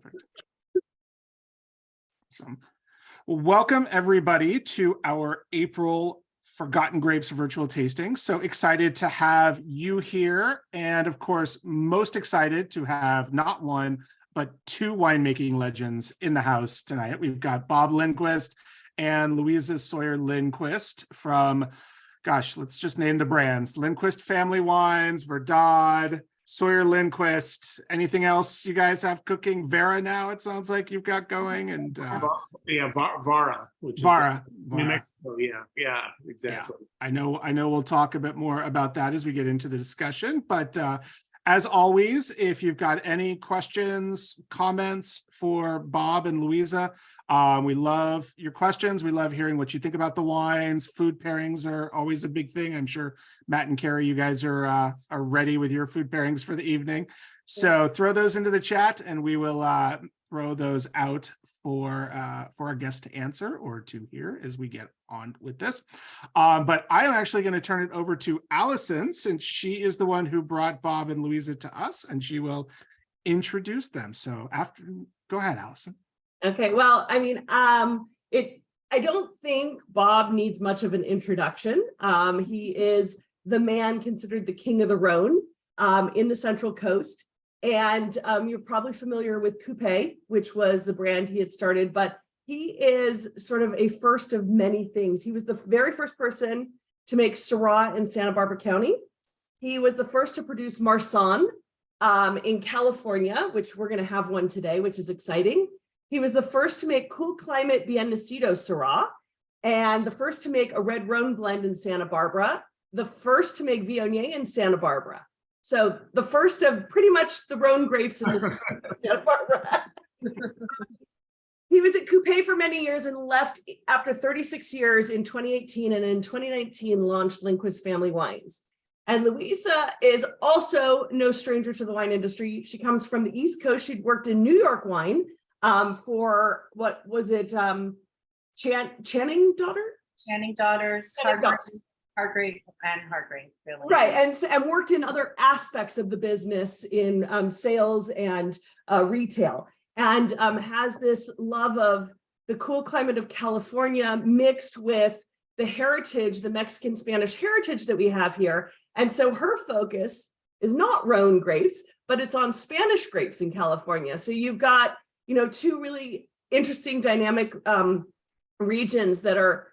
Perfect. Awesome. Well, welcome everybody to our April Forgotten Grapes virtual tasting. So excited to have you here. And of course, most excited to have not one, but two winemaking legends in the house tonight. We've got Bob Lindquist and Louisa Sawyer Lindquist from, gosh, let's just name the brands. Lindquist Family Wines, Verdad, Sawyer Lindquist. Anything else you guys have cooking? Vera now, it sounds like you've got going. And Vara, which Vara, is New Mexico. Yeah, exactly. Yeah, I know we'll talk a bit more about that as we get into the discussion. But as always, if you've got any questions, comments for Bob and Louisa, we love your questions. We love hearing what you think about the wines. Food pairings are always a big thing. I'm sure Matt and Carrie, you guys are ready with your food pairings for the evening. So throw those into the chat and we will throw those out for our guests to answer or to hear as we get on with this. But I'm actually going to turn it over to Allison, since she is the one who brought Bob and Louisa to us, and she will introduce them. So go ahead, Allison. Okay, well, I mean, I don't think Bob needs much of an introduction. He is the man considered the king of the Rhone in the Central Coast. And you're probably familiar with Coupe, which was the brand he had started, but he is sort of a first of many things. He was the very first person to make Syrah in Santa Barbara County. He was the first to produce Marsanne in California, which we're going to have one today, which is exciting. He was the first to make cool climate Mendocino Syrah, and the first to make a red Rhone blend in Santa Barbara, the first to make Viognier in Santa Barbara. So the first of pretty much the Rhone grapes in Santa Barbara. He was at Coupe for many years and left after 36 years in 2018, and in 2019 launched Lindquist Family Wines. And Louisa is also no stranger to the wine industry. She comes from the East Coast. She'd worked in New York wine for, what was it, Channing Daughters? Hargrave and Hargrave, really. Right, and worked in other aspects of the business in sales and retail, and has this love of the cool climate of California mixed with the heritage, the Mexican Spanish heritage that we have here. And so her focus is not Rhone grapes, but it's on Spanish grapes in California. So you've got, two really interesting dynamic regions that are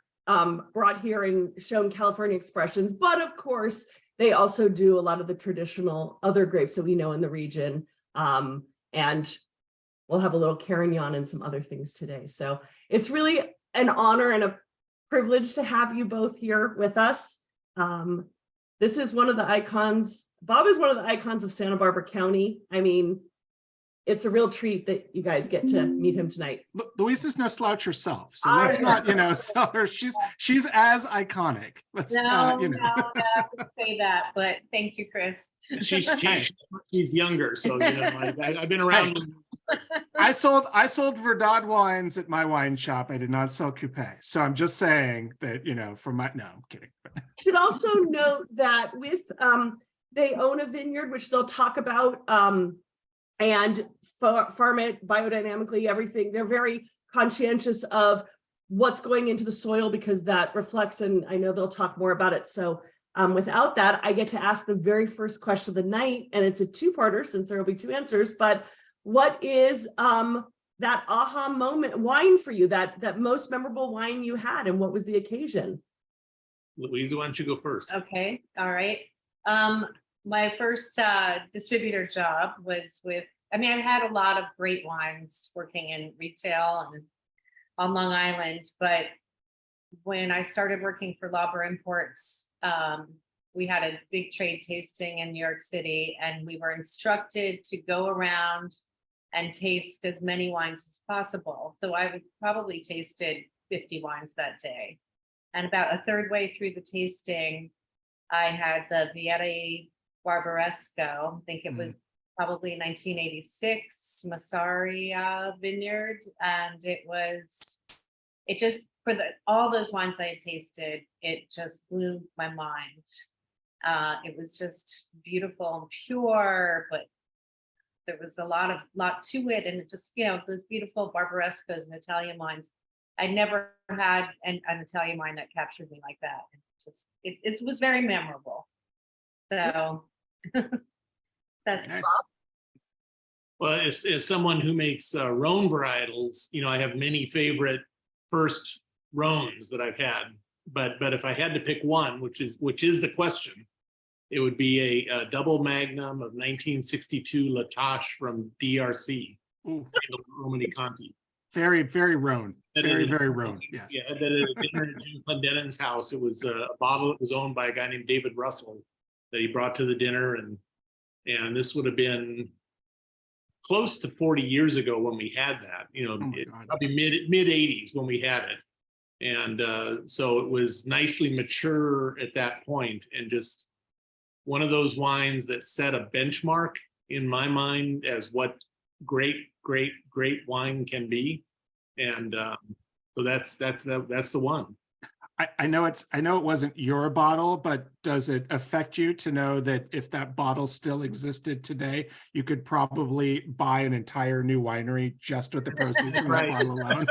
brought here and shown California expressions, but of course they also do a lot of the traditional other grapes that we know in the region, and we'll have a little Carignan and some other things today. So it's really an honor and a privilege to have you both here with us. This is one of the icons. Bob is one of the icons of Santa Barbara County. I mean, it's a real treat that you guys get to meet him tonight. Louisa's no slouch herself, so let's not, sell her. She's as iconic. Let's, no, I wouldn't say that, but thank you, Chris. She's younger, so I've been around. I sold Verdad wines at my wine shop. I did not sell Coupe, so I'm just saying that no, I'm kidding. Should also note that with they own a vineyard, which they'll talk about. And farm it biodynamically, everything. They're very conscientious of what's going into the soil because that reflects, and I know they'll talk more about it. So without that, I get to ask the very first question of the night, and it's a two-parter since there will be two answers, but what is that aha moment wine for you, that most memorable wine you had, and what was the occasion? Louisa, why don't you go first? Okay, all right. My first distributor job was I've had a lot of great wines working in retail and on Long Island, but when I started working for Lauber Imports, we had a big trade tasting in New York City, and we were instructed to go around and taste as many wines as possible. So I probably tasted 50 wines that day. And about a third way through the tasting, I had the Vietti Barbaresco, I think it was probably 1986, Masari Vineyard. And it just, for all those wines I had tasted, it just blew my mind. It was just beautiful and pure, but there was a lot to it, and it just, you know, those beautiful Barbarescos and Italian wines. I never had an Italian wine that captured me like that. It was very memorable. So that's Nice. Well, as someone who makes Rhone varietals, you know, I have many favorite first Rhones that I've had. But if I had to pick one, which is the question, it would be a double magnum of 1962 La Tâche from DRC, Ooh, Romani Conti. very, very Rhone. That Very, is- very Rhone. Yes. Yeah, that is a dinner at Jim Clendenin's house. It was a bottle that was owned by a guy named David Russell that he brought to the dinner, and this would have been close to 40 years ago when we had that. You know, Oh my God. probably mid 80s when we had it, and so it was nicely mature at that point, and just one of those wines that set a benchmark in my mind as what great wine can be. And so that's the one. I know it wasn't your bottle, but does it affect you to know that if that bottle still existed today, you could probably buy an entire new winery just with the proceeds from that Right. bottle alone?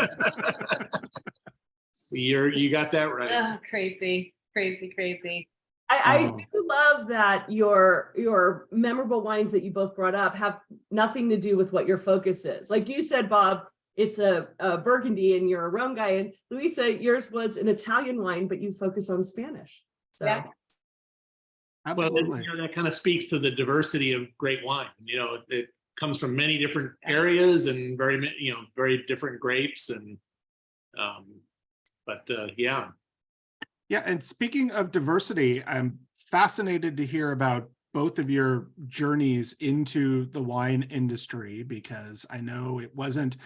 You got that right. crazy. I Oh. do love that your memorable wines that you both brought up have nothing to do with what your focus is. Like you said, Bob, it's a Burgundy and you're a Rhone guy, and Louisa, yours was an Italian wine, but you focus on Spanish. So Yeah. Well, Absolutely. you know, that kind of speaks to the diversity of great wine. You know, it comes from many different areas and very different grapes, and yeah. Yeah, and speaking of diversity, I'm fascinated to hear about both of your journeys into the wine industry, because I know it wasn't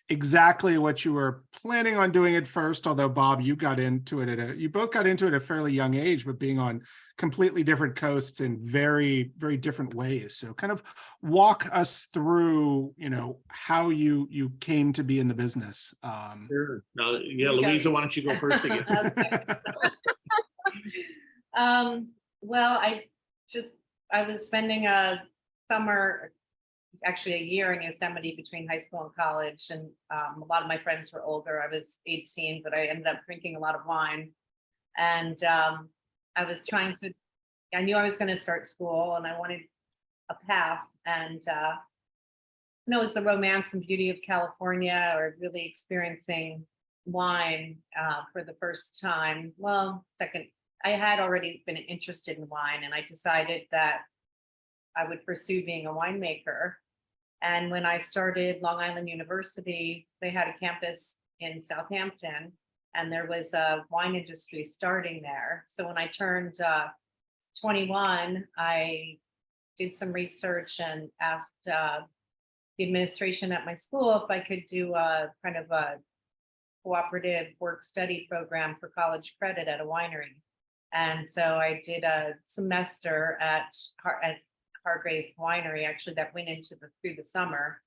exactly what you were planning on doing at first, although Bob, you got into it you both got into it at a fairly young age, but being on completely different coasts in very, very different ways. So kind of walk us through, you know, how you came to be in the business. Sure. Now, yeah, You go. Louisa, why don't you go first again? Well, I was spending a summer, actually a year in Yosemite between high school and college, and a lot of my friends were older. I was 18, but I ended up drinking a lot of wine, and I knew I was going to start school, and I wanted a path, and it was the romance and beauty of California, or really experiencing wine for the first time. Well, second, I had already been interested in wine, and I decided that I would pursue being a winemaker. And when I started Long Island University, they had a campus in Southampton, and there was a wine industry starting there. So when I turned 21, I did some research and asked the administration at my school if I could do a kind of a cooperative work study program for college credit at a winery. And so I did a semester at Hargrave Winery, actually, that went through the summer.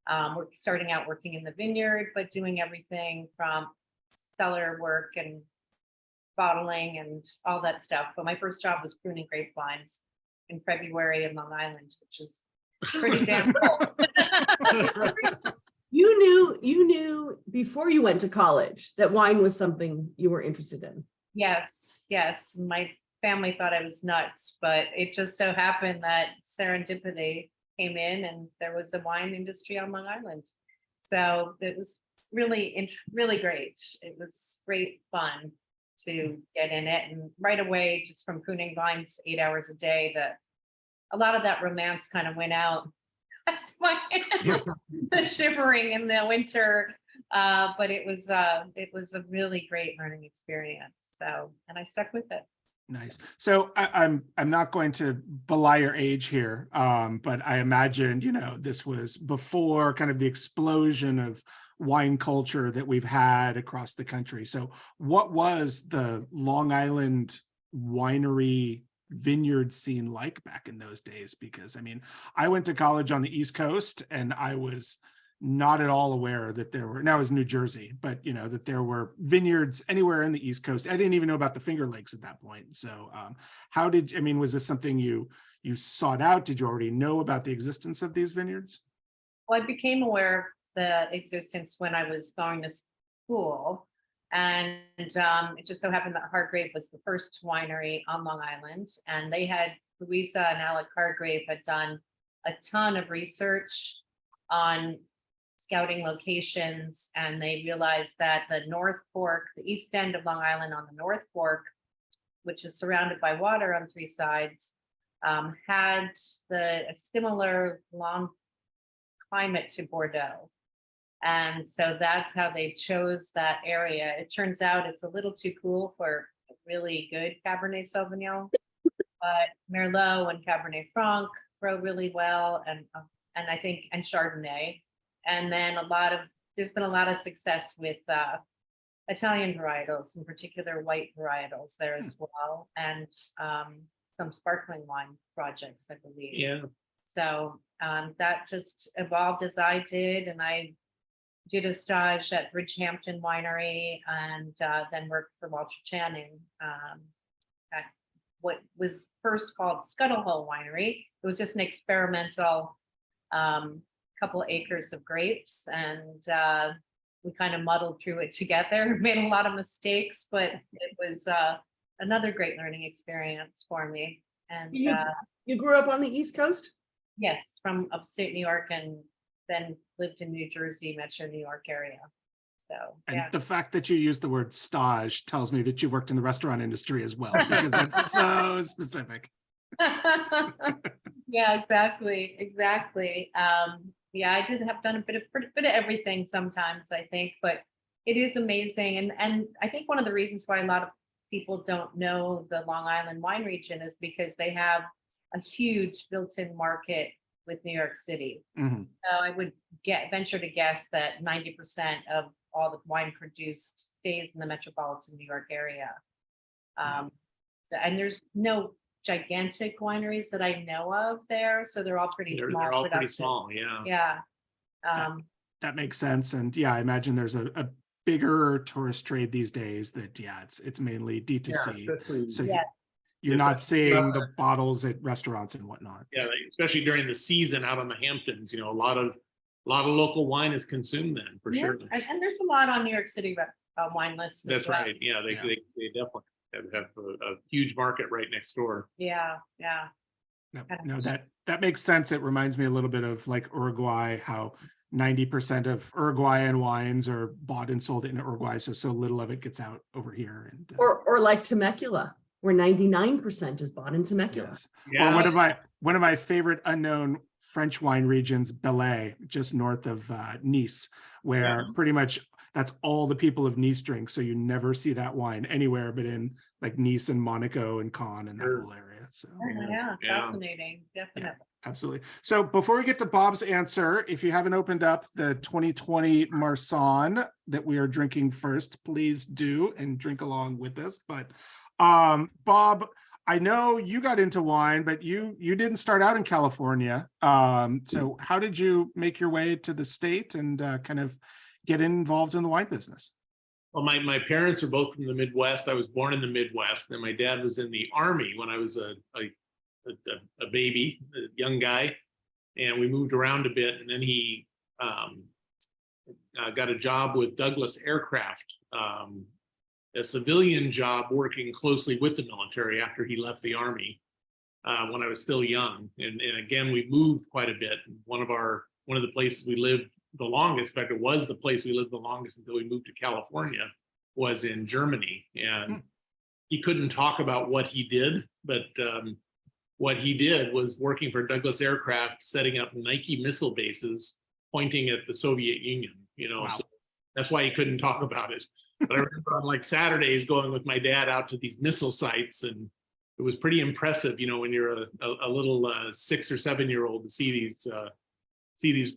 We're starting out working in the vineyard, but doing everything from cellar work and bottling and all that stuff. But my first job was pruning grapevines in February in Long Island, which is pretty damn cool. you knew before you went to college that wine was something you were interested in. Yes. My family thought I was nuts, but it just so happened that serendipity came in, and there was a wine industry on Long Island. So it was really great. It was great fun to get in it, and right away, just from pruning vines 8 hours a day, that a lot of that romance kind of went out. That's my the shivering in the winter, but it was a really great learning experience. So, and I stuck with it. Nice. So I'm not going to belie your age here, but I imagine, you know, this was before kind of the explosion of wine culture that we've had across the country. So what was the Long Island winery vineyard scene like back in those days? Because I mean, I went to college on the East Coast, and I was not at all aware that there were, now it was New Jersey, but you know, that there were vineyards anywhere in the East Coast. I didn't even know about the Finger Lakes at that point. So was this something you you sought out? Did you already know about the existence of these vineyards? Well, I became aware of the existence when I was going to school. And it just so happened that Hargrave was the first winery on Long Island. And they had, Louisa and Alec Hargrave had done a ton of research on scouting locations. And they realized that the North Fork, the east end of Long Island on the North Fork, which is surrounded by water on three sides, had a similar long climate to Bordeaux. And so that's how they chose that area. It turns out it's a little too cool for really good Cabernet Sauvignon, but Merlot and Cabernet Franc grow really well, and I think Chardonnay. And then there's been a lot of success with Italian varietals, in particular white varietals there as well, and some sparkling wine projects, I believe. Yeah. So that just evolved as I did, and I did a stage at Bridgehampton Winery, and then worked for Walter Channing at what was first called Scuttlehole Winery. It was just an experimental couple acres of grapes, and we kind of muddled through it together, made a lot of mistakes, but it was another great learning experience for me. And You grew up on the East Coast? yes, from upstate New York, and then lived in New Jersey, Metro New York area. So And yeah. the fact that you use the word stage tells me that you've worked in the restaurant industry as well, because that's so specific. Yeah, exactly. Yeah, I did have done a bit of everything sometimes, I think, but it is amazing. And I think one of the reasons why a lot of people don't know the Long Island wine region is because they have a huge built-in market with New York City. Mhm. So I would venture to guess that 90% of all the wine produced stays in the metropolitan New York area. And there's no gigantic wineries that I know of there, so they're all pretty small. They're all pretty production. small, yeah. Yeah. That makes sense. And yeah, I imagine there's a bigger tourist trade these days that, yeah, it's mainly D2C. especially- So Yeah. you're not especially- seeing the bottles at restaurants and whatnot. Yeah, especially during the season out on the Hamptons, a lot of local wine is consumed then, for Yeah, sure. and there's a lot on New York City wine lists. as That's well. right. Yeah, Yeah. they definitely have a huge market right next door. Yeah. No, that makes sense. It reminds me a little bit of like Uruguay, how 90% of Uruguayan wines are bought and sold in Uruguay, so little of it gets out over here. And Or like Temecula, where 99% is bought in Temecula. yes. Yeah. Or one of my favorite unknown French wine regions, Belay, just north of Nice, where pretty much that's all the people of Nice drink. So you never see that wine anywhere but in like Nice and Monaco and Cannes and that Sure. whole area. So Yeah, Yeah. fascinating. Definitely. absolutely. So before we get to Bob's answer, if you haven't opened up the 2020 Marsanne that we are drinking first, please do and drink along with us. But Bob, I know you got into wine, but you didn't start out in California. So how did you make your way to the state and kind of get involved in the wine business? Well, my parents are both from the Midwest. I was born in the Midwest, and my dad was in the Army when I was a baby, a young guy, and we moved around a bit. And then he got a job with Douglas Aircraft, a civilian job working closely with the military after he left the Army when I was still young. And again, we moved quite a bit. One of the places we lived the longest, in fact, it was the place we lived the longest until we moved to California, was in Germany. And he couldn't talk about what he did, but what he did was working for Douglas Aircraft, setting up Nike missile bases pointing at the Soviet Union, Wow. So that's why he couldn't talk about it. But I remember on like Saturdays going with my dad out to these missile sites, and it was pretty impressive, when you're a little 6 or 7 year old to see these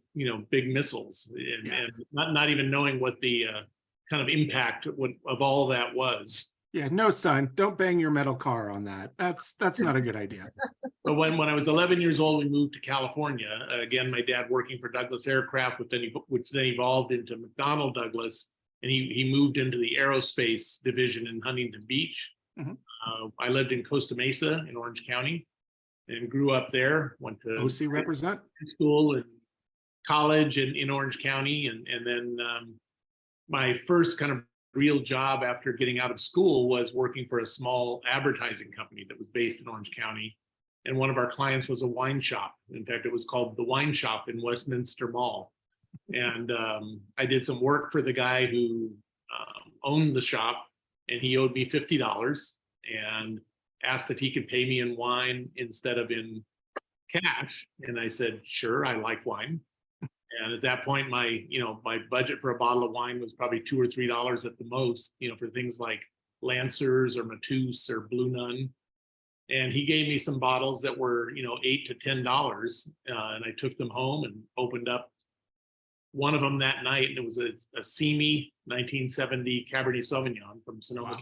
big missiles and not even knowing what the kind of impact of all that was. Yeah, no, son, don't bang your metal car on that. That's not a good idea. But when I was 11 years old, we moved to California. Again, my dad working for Douglas Aircraft, which then evolved into McDonnell Douglas, and he moved into the aerospace division in Huntington Beach. I lived in Costa Mesa in Orange County, and grew up there, went to OC represent. school and college in Orange County. And then my first kind of real job after getting out of school was working for a small advertising company that was based in Orange County. And one of our clients was a wine shop. In fact, it was called The Wine Shop in Westminster Mall. And I did some work for the guy who owned the shop, and he owed me $50 and asked if he could pay me in wine instead of in cash. And I said, sure, I like wine. And at that point, my budget for a bottle of wine was probably $2 or $3 at the most, for things like Lancers or Mateus or Blue Nun. And he gave me some bottles that were, $8 to $10. And I took them home and opened up one of them that night. And it was a Simi 1970 Cabernet Sauvignon from Sonoma. Wow.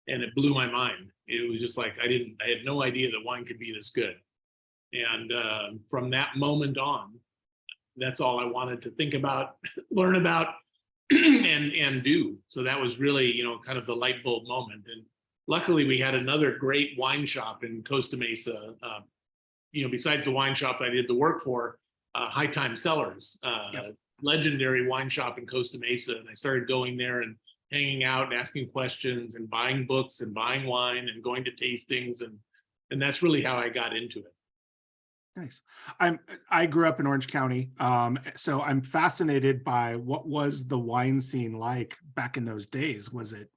And it blew my mind. It was just like, I had no idea that wine could be this good. And from that moment on, that's all I wanted to think about, learn about, and do. So that was really, kind of the light bulb moment. And luckily we had another great wine shop in Costa Mesa, besides the wine shop I did the work for, High Time Cellars, yep. Legendary wine shop in Costa Mesa. And I started going there and hanging out and asking questions and buying books and buying wine and going to tastings. And that's really how I got into it. Nice. I grew up in Orange County, so I'm fascinated by what was the wine scene like back in those days. Was it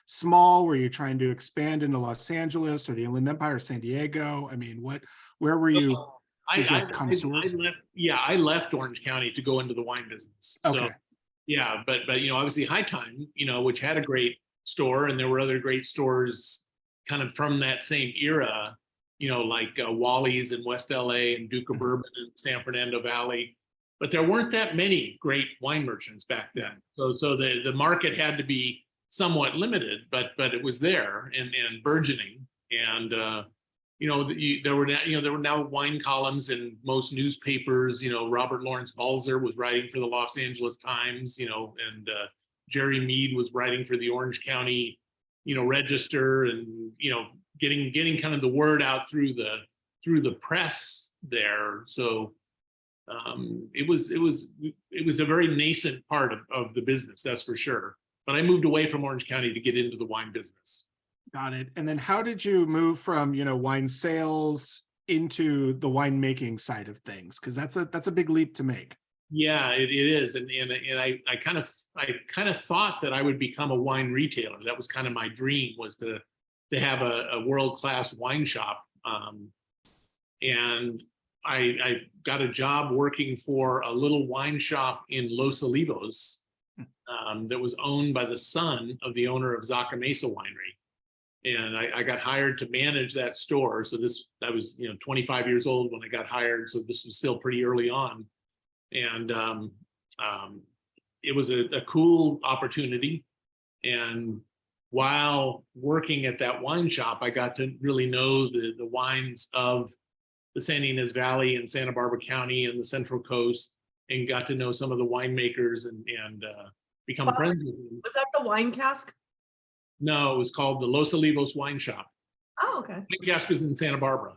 small? Were you trying to expand into Los Angeles or the Inland Empire, San Diego? I mean, where were you? I left Orange County to go into the wine business. Okay. So yeah, but obviously High Time, which had a great store, and there were other great stores kind of from that same era. Like Wally's in West LA and Duke of Bourbon in San Fernando Valley, but there weren't that many great wine merchants back then. So the market had to be somewhat limited, but it was there and burgeoning. And there were now wine columns in most newspapers. Robert Lawrence Balzer was writing for the Los Angeles Times. And Jerry Mead was writing for the Orange County, Register, and getting kind of the word out through the press there. So it was a very nascent part of the business, that's for sure. But I moved away from Orange County to get into the wine business. Got it. And then how did you move from wine sales into the winemaking side of things? Because that's a big leap to make. Yeah, it is. And I kind of thought that I would become a wine retailer. That was kind of my dream, was to have a world-class wine shop. And I got a job working for a little wine shop in Los Olivos that was owned by the son of the owner of Zaca Mesa Winery. And I got hired to manage that store. So I was 25 years old when I got hired. So this was still pretty early on. And it was a cool opportunity. And while working at that wine shop, I got to really know the wines of the San Ynez Valley and Santa Barbara County and the Central Coast, and got to know some of the winemakers and become friends with them. Was that the wine cask? No, it was called the Los Olivos Wine Shop. Oh, okay. Wine cask was in Santa Barbara.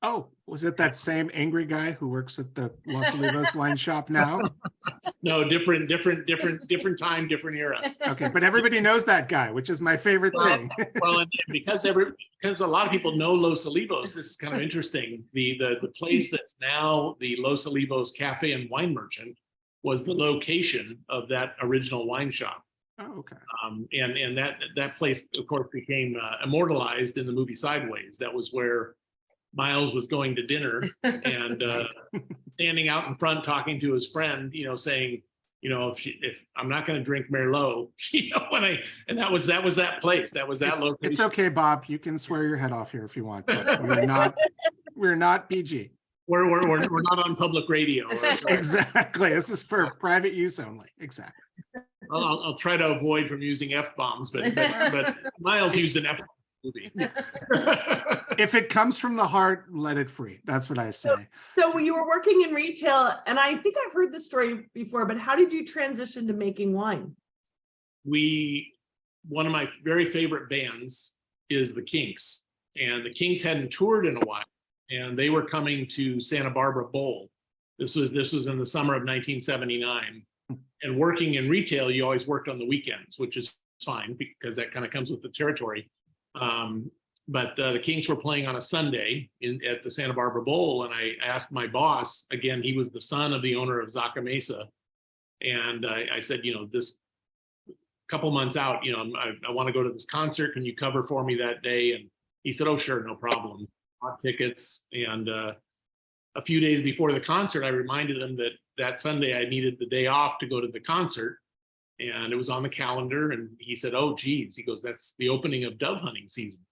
Oh, was it that same angry guy who works at the Los Olivos wine shop now? No, different time, different era. Okay, but everybody knows that guy, which is my favorite thing. Well, and because a lot of people know Los Olivos, this is kind of interesting. The place that's now the Los Olivos Cafe and Wine Merchant was the location of that original wine shop. Oh, okay. And that place, of course, became immortalized in the movie Sideways. That was where Miles was going to dinner and standing out in front talking to his friend, saying, if I'm not going to drink Merlot, and that was that place. That was that location. It's okay, Bob. You can swear your head off here if you want. But we're not PG. We're not on public radio. Exactly. This is for private use only. Exactly. I'll try to avoid from using F-bombs, but Miles used an F-bomb movie. If it comes from the heart, let it free. That's what I say. So you were working in retail, and I think I've heard this story before, but how did you transition to making wine? One of my very favorite bands is the Kinks. and the Kings hadn't toured in a while, and they were coming to Santa Barbara Bowl. This was in the summer of 1979. And working in retail, you always worked on the weekends, which is fine because that kind of comes with the territory. But the Kings were playing on a Sunday at the Santa Barbara Bowl, and I asked my boss, again, he was the son of the owner of Zaca Mesa, and I said, this couple months out, I want to go to this concert. Can you cover for me that day? And he said, oh, sure, no problem. Bought tickets, and a few days before the concert, I reminded him that Sunday I needed the day off to go to the concert, and it was on the calendar. And he said, oh, geez, he goes, that's the opening of dove hunting season.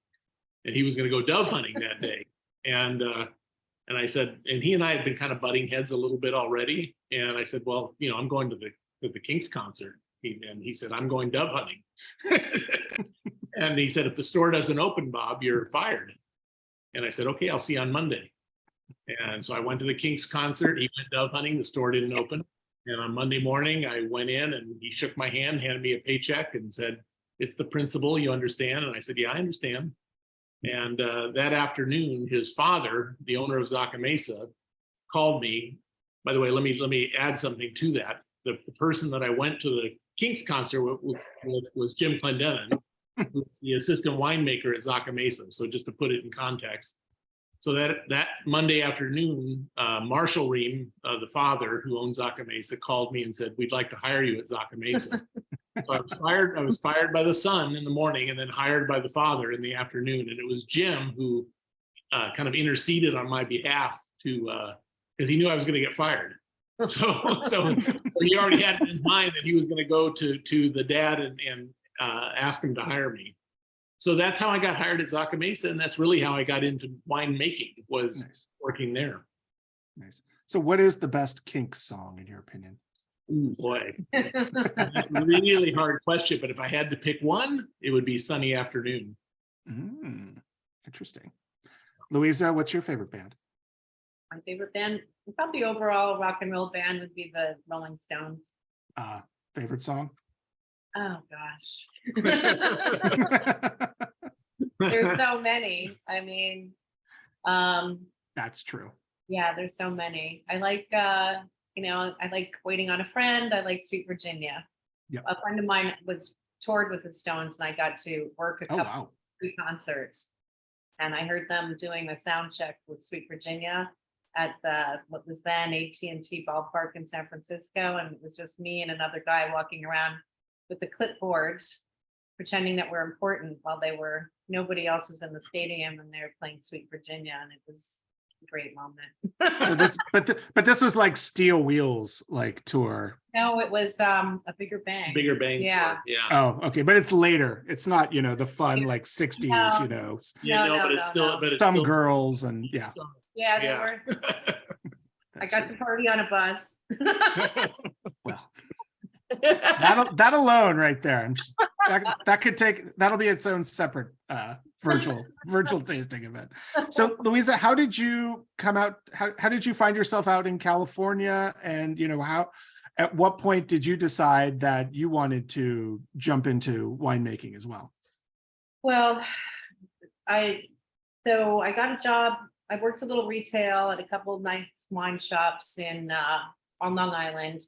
And he was going to go dove hunting that day. And I said, and he and I had been kind of butting heads a little bit already. And I said, well, I'm going to the Kings concert. And he said, I'm going dove hunting. And he said, if the store doesn't open, Bob, you're fired. And I said, okay, I'll see you on Monday. And so I went to the Kings concert. He went dove hunting. The store didn't open. And on Monday morning, I went in and he shook my hand, handed me a paycheck and said, it's the principal, you understand? And I said, yeah, I understand. And that afternoon, his father, the owner of Zaca Mesa, called me. By the way, let me add something to that. The person that I went to the Kings concert with was Jim Clendenin, who's the assistant winemaker at Zaca Mesa. So just to put it in context. So that Monday afternoon, Marshall Ream, the father who owns Zaca Mesa, called me and said, we'd like to hire you at Zaca Mesa. So I was fired by the son in the morning and then hired by the father in the afternoon. And it was Jim who kind of interceded on my behalf because he knew I was going to get fired. So he already had in his mind that he was going to go to the dad and ask him to hire me. So that's how I got hired at Zaca Mesa, and that's really how I got into winemaking, was working there. Nice. So what is the best Kinks song in your opinion? Ooh, boy, that's a really hard question, but if I had to pick one, it would be Sunny Afternoon. Interesting. Louisa, what's your favorite band? My favorite band, probably overall rock and roll band, would be the Rolling Stones. Favorite song? Oh gosh. There's so many. I mean, that's true. Yeah, there's so many. I like I like Waiting on a Friend. I like Sweet Virginia. Yep. A friend of mine was toured with the Stones, and I got to work a couple wow. free concerts. And I heard them doing a sound check with Sweet Virginia at what was then AT&T ballpark in San Francisco. And it was just me and another guy walking around with a clipboard, pretending that we're important while nobody else was in the stadium and they were playing Sweet Virginia. And it was a great moment. So but this was like Steel Wheels like tour. No, it was a Bigger Bang. Bigger Bang. Yeah. Yeah. Oh, okay. But it's later. It's not, the fun like 60s, But it's still some girls and yeah. Yeah, they were. I got to party on a bus. Well, that alone right there. That'll be its own separate virtual tasting event. So Louisa, how did you come out? How did you find yourself out in California? And at what point did you decide that you wanted to jump into winemaking as well? Well, I got a job. I worked a little retail at a couple of nice wine shops on Long Island,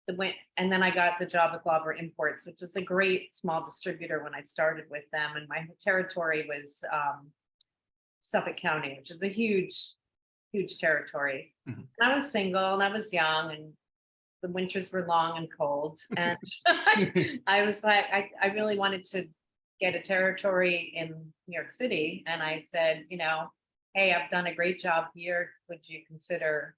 and then I got the job with Lauber Imports, which was a great small distributor when I started with them. And my territory was Suffolk County, which is a huge territory. Mm-hmm. And I was single and I was young and the winters were long and cold. And I was like, I really wanted to get a territory in New York City. And I said, hey, I've done a great job here. Would you consider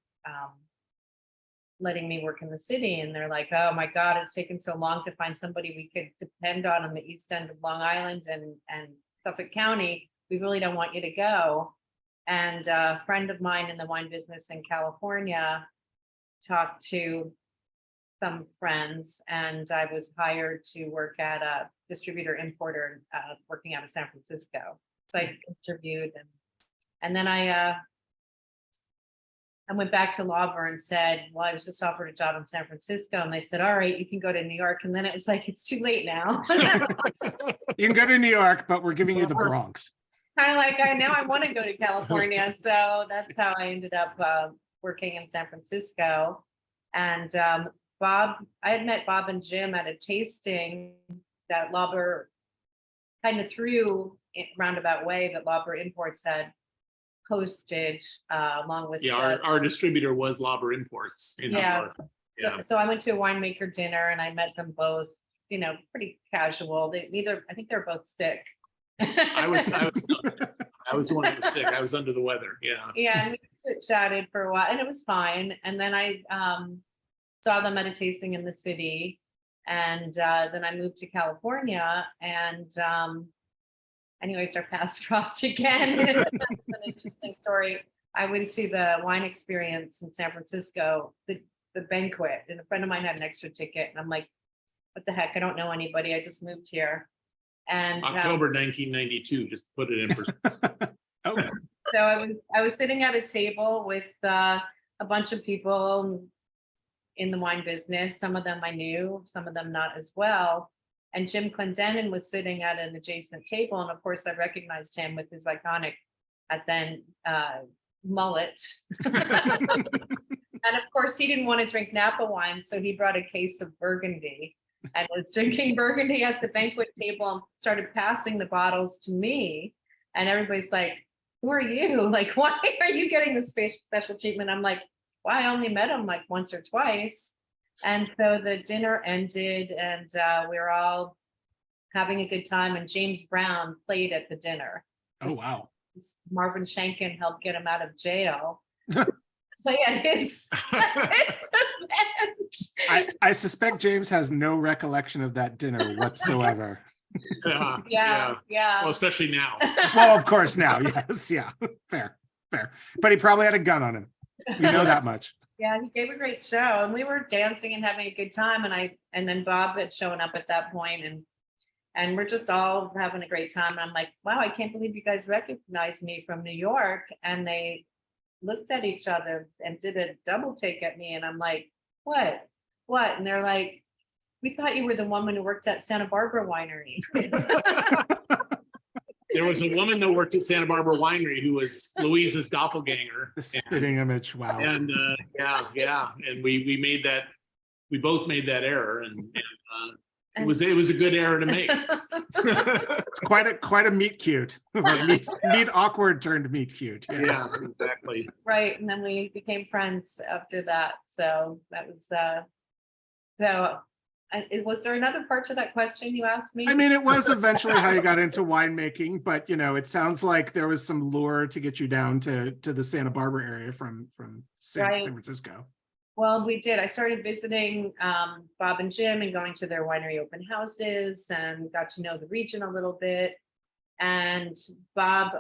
letting me work in the city? And they're like, oh my God, it's taken so long to find somebody we could depend on the east end of Long Island and Suffolk County. We really don't want you to go. And a friend of mine in the wine business in California talked to some friends, and I was hired to work at a distributor importer working out of San Francisco. So I interviewed and then I went back to Lauber and said, well, I was just offered a job in San Francisco. And they said, all right, you can go to New York. And then it was like, it's too late now. You can go to New York, but we're giving you the Bronx. kind of like, I want to go to California. So that's how I ended up working in San Francisco. And I had met Bob and Jim at a tasting that Lauber kind of through roundabout way that Lauber Imports had hosted along with Our distributor was Lauber Imports in New York. Yeah. So I went to a winemaker dinner and I met them both, pretty casual. I think they're both sick. I was the one who was sick. I was under the weather. Yeah. Yeah, and we chatted for a while and it was fine. And then I saw them at a tasting in the city. And then I moved to California and anyways, our paths crossed again. That's an interesting story. I went to the wine experience in San Francisco, the banquet, and a friend of mine had an extra ticket. And I'm like, what the heck? I don't know anybody. I just moved here. And October 1992, just to put it in perspective. Okay. so I was sitting at a table with a bunch of people in the wine business. Some of them I knew, some of them not as well. And Jim Clendenin was sitting at an adjacent table. And of course, I recognized him with his iconic mullet. And of course, he didn't want to drink Napa wine. So he brought a case of Burgundy and was drinking Burgundy at the banquet table and started passing the bottles to me. And everybody's like, who are you? Like, why are you getting this special treatment? I'm like, well, I only met him like once or twice. And so the dinner ended and we were all having a good time. And James Brown played at the dinner. Oh, wow. Marvin Shankin helped get him out of jail. Play at his event. I suspect James has no recollection of that dinner whatsoever. Yeah. Well, especially now. Well, of course now, yes, yeah, fair. But he probably had a gun on him. We know that much. Yeah, he gave a great show, and we were dancing and having a good time. And then Bob had shown up at that point, and we're just all having a great time. And I'm like, wow, I can't believe you guys recognized me from New York. And they looked at each other and did a double take at me, and I'm like, what? And they're like, we thought you were the woman who worked at Santa Barbara Winery. There was a woman that worked at Santa Barbara Winery who was Louisa's doppelganger. The spitting image, wow. And and we both made that error, and it was a good error to make. It's quite a meet cute. meet awkward turned meet cute. Yes. Yeah, exactly. Right, and then we became friends after that. So that was was there another part to that question you asked me? I mean, it was eventually how you got into winemaking, but it sounds like there was some lure to get you down to the Santa Barbara area from San Francisco. Well, we did. I started visiting Bob and Jim and going to their winery open houses and got to know the region a little bit. And Bob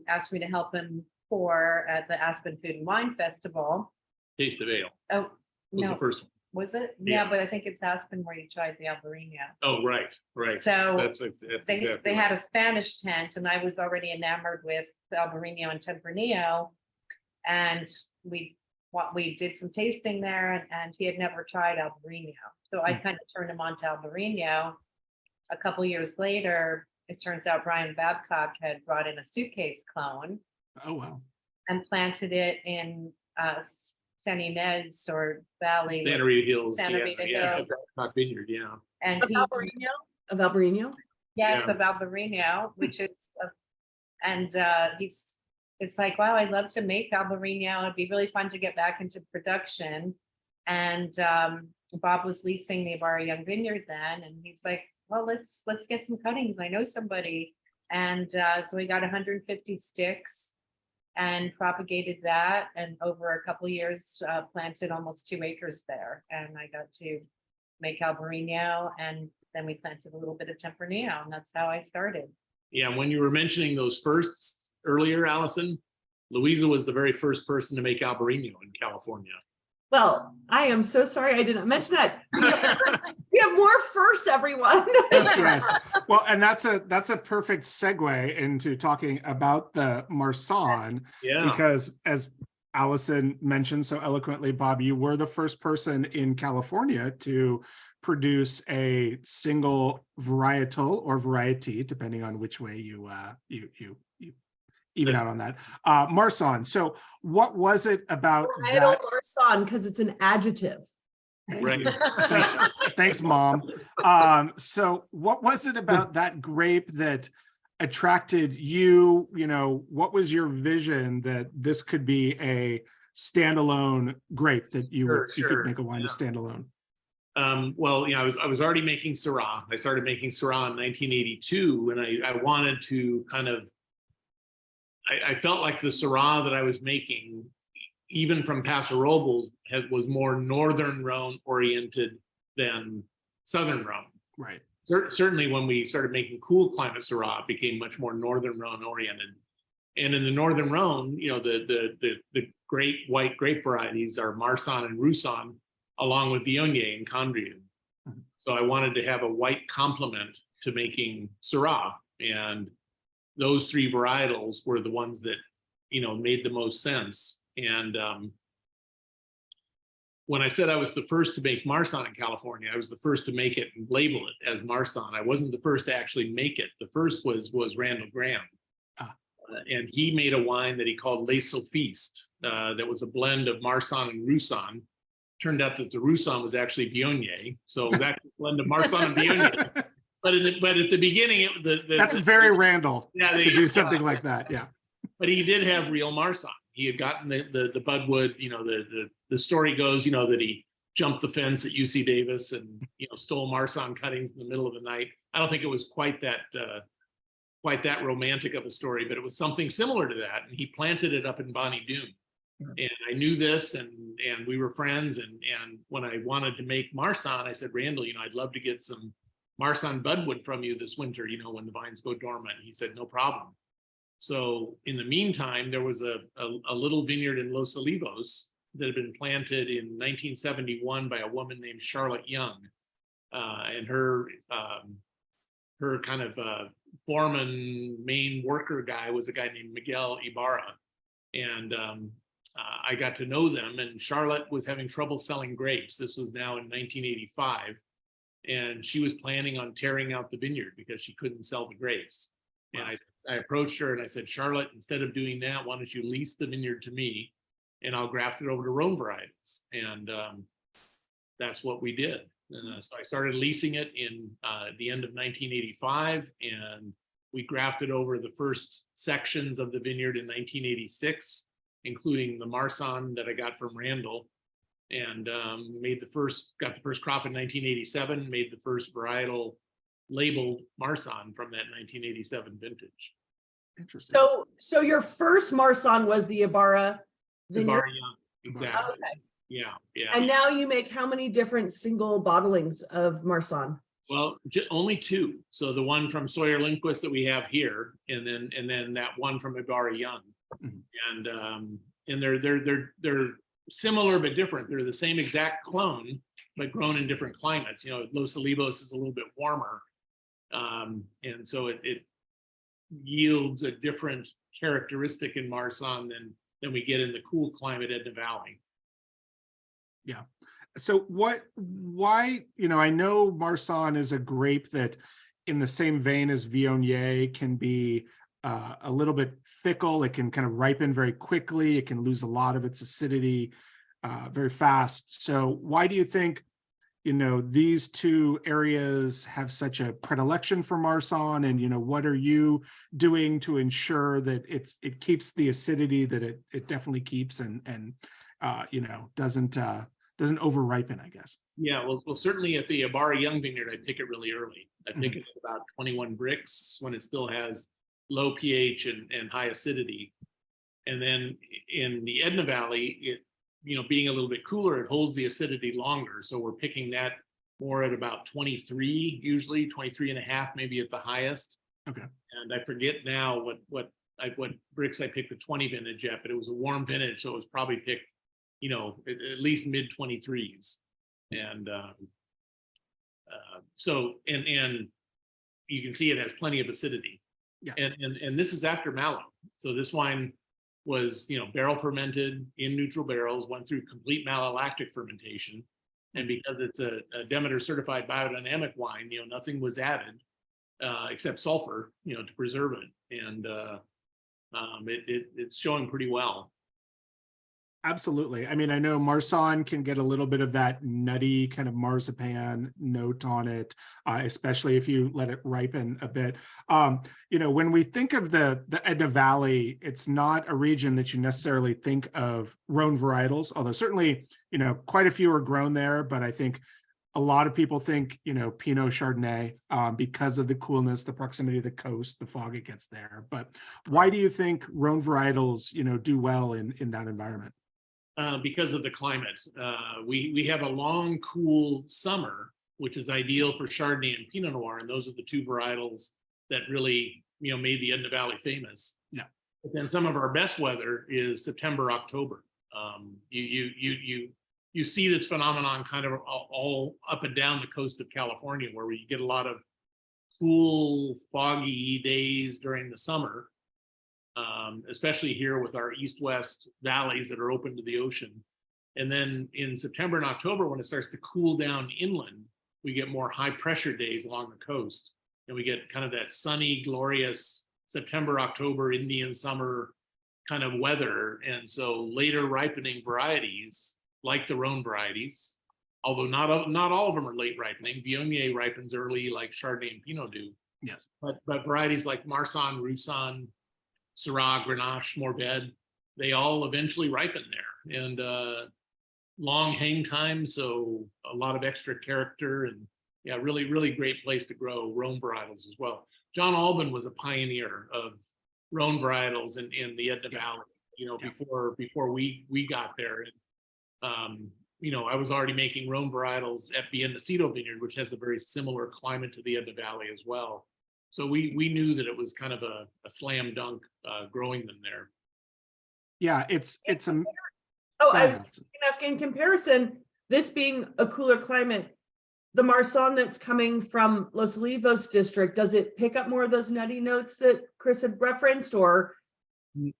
asked me to help him pour at the Aspen Food and Wine Festival. Taste of Ale. Oh, was no. the first one. Was it? Yeah. Yeah, but I think it's Aspen where you tried the Albarino. Oh, right. So that's they had a Spanish tent, and I was already enamored with Albarino and Tempranillo, and we did some tasting there, and he had never tried Albarino, so I kind of turned him on to Albarino. A couple years later, it turns out Brian Babcock had brought in a suitcase clone. Oh wow! And planted it in San Ynez or Valley. Santa Rita Hills. Hills. Vineyard, yeah. And Of Albarino? Yes, Yeah. of Albarino, which is, it's like, wow, I'd love to make Albarino. It'd be really fun to get back into production. And Bob was leasing the Ibarra-Young Vineyard then, and he's like, well, let's get some cuttings. I know somebody. And so we got 150 sticks and propagated that, and over a couple of years planted almost 2 acres there, and I got to make Albarino, and then we planted a little bit of Tempranillo, and that's how I started. Yeah, when you were mentioning those firsts earlier, Allison, Louisa was the very first person to make Albarino in California. Well, I am so sorry I didn't mention that. We have more firsts, everyone. Yes. Well, and that's a perfect segue into talking about the Marsanne, Yeah. because as Allison mentioned so eloquently, Bob, you were the first person in California to produce a single varietal or variety, depending on which way you even out on that. Marsanne. So what was it about Varietal that? Marsanne, because it's an adjective. Right. Thanks, thanks, Mom. So what was it about that grape that attracted you? You know, what was your vision that this could be a standalone grape that you could make a wine to standalone? Well, you know, I was already making Syrah. I started making Syrah in 1982, and I wanted to kind of, I felt like the Syrah that I was making, even from Paso Robles, was more Northern Rhone oriented than Southern Rhone. Right. Certainly when we started making cool climate Syrah, it became much more Northern Rhone oriented. And in the Northern Rhone, you know, the great white grape varieties are Marsanne and Roussanne, along with Viognier and Condrieu. Mhm. So I wanted to have a white complement to making Syrah, and those three varietals were the ones that, you know, made the most sense. And when I said I was the first to make Marsanne in California, I was the first to make it and label it as Marsanne. I wasn't the first to actually make it. The first was Randall Graham. And he made a wine that he called Les Sophistes, that was a blend of Marsanne and Roussanne. Turned out that the Roussanne was actually Viognier, so it was actually a blend of Marsanne and Viognier. But at the beginning, That's very Randall. Yeah, to do something like that. Yeah. But he did have real Marsanne. He had gotten the budwood. You know, the story goes, you know, that he jumped the fence at UC Davis and, you know, stole Marsanne cuttings in the middle of the night. I don't think it was quite that romantic of a story, but it was something similar to that. And he planted it up in Bonnie Doon. And I knew this, and we were friends. And when I wanted to make Marsanne, I said, Randall, you know, I'd love to get some Marsanne budwood from you this winter, you know, when the vines go dormant. He said, no problem. So in the meantime, there was a little vineyard in Los Olivos that had been planted in 1971 by a woman named Charlotte Young. And her kind of foreman, main worker guy was a guy named Miguel Ibarra. And I got to know them, and Charlotte was having trouble selling grapes. This was now in 1985. And she was planning on tearing out the vineyard because she couldn't sell the grapes. And I approached her and I said, Charlotte, instead of doing that, why don't you lease the vineyard to me and I'll graft it over to Rhone varietals. And that's what we did. So I started leasing it in the end of 1985, and we grafted over the first sections of the vineyard in 1986, including the Marsanne that I got from Randall, and got the first crop in 1987, made the first varietal labeled Marsanne from that 1987 vintage. Interesting. So your first Marsanne was the Ibarra vineyard? Ibarra-Young, exactly. Okay. Yeah. And now you make how many different single bottlings of Marsanne? Well, only two. So the one from Sawyer Lindquist that we have here, and then that one from Ibarra-Young. Mhm. And they're similar but different. They're the same exact clone, but grown in different climates. You know, Los Olivos is a little bit warmer, and so it yields a different characteristic in Marsanne than we get in the cool climate Edna Valley. Yeah. So why, you know, I know Marsanne is a grape that in the same vein as Viognier can be a little bit fickle. It can kind of ripen very quickly. It can lose a lot of its acidity very fast. So why do you think, you know, these two areas have such a predilection for Marsanne? And, you know, what are you doing to ensure that it keeps the acidity that it definitely keeps and you know, doesn't over ripen, I guess? Yeah, well, certainly at the Ibarra-Young vineyard, I pick it really early. I pick it at about 21 bricks when it still has low pH and high acidity. And then in the Edna Valley, it, you know, being a little bit cooler, it holds the acidity longer. So we're picking that more at about 23, usually 23 and a half, maybe at the highest. Okay. And I forget now what bricks I picked the 20 vintage at, but it was a warm vintage, so it was probably picked, you know, at least mid 23s. And so you can see it has plenty of acidity. Yeah. And this is after Mallow. So this wine was, barrel fermented in neutral barrels, went through complete malolactic fermentation. And because it's a Demeter certified biodynamic wine, nothing was added except sulfur, to preserve it. And it's showing pretty well. Absolutely. I mean, I know Marsanne can get a little bit of that nutty kind of marzipan note on it, especially if you let it ripen a bit. When we think of the Edna Valley, it's not a region that you necessarily think of Rhone varietals, although certainly, quite a few are grown there, but I think a lot of people think, Pinot Chardonnay because of the coolness, the proximity of the coast, the fog it gets there. But why do you think Rhone varietals, do well in that environment? Because of the climate. We have a long, cool summer, which is ideal for Chardonnay and Pinot Noir, and those are the two varietals that really, made the Edna Valley famous. Yeah. But then some of our best weather is September, October. You see this phenomenon kind of all up and down the coast of California, where we get a lot of cool, foggy days during the summer. Especially here with our east-west valleys that are open to the ocean. And then in September and October, when it starts to cool down inland, we get more high pressure days along the coast. And we get kind of that sunny, glorious September, October, Indian summer kind of weather. And so later ripening varieties, like the Rhone varieties, although not all of them are late ripening. Viognier ripens early like Chardonnay and Pinot do. Yes. But varieties like Marsanne, Roussanne, Syrah, Grenache, Morbid, they all eventually ripen there, and long hang time, so a lot of extra character, and yeah, really, really great place to grow Rhone varietals as well. John Alban was a pioneer of Rhone varietals in the Edna Valley, before we got there. And, I was already making Rhone varietals at the Mendocino Vineyard, which has a very similar climate to the Edna Valley as well. So we knew that it was kind of a slam dunk growing them there. Yeah, it's a. I was asking in comparison, this being a cooler climate, the Marsanne that's coming from Los Olivos district, does it pick up more of those nutty notes that Chris had referenced, or?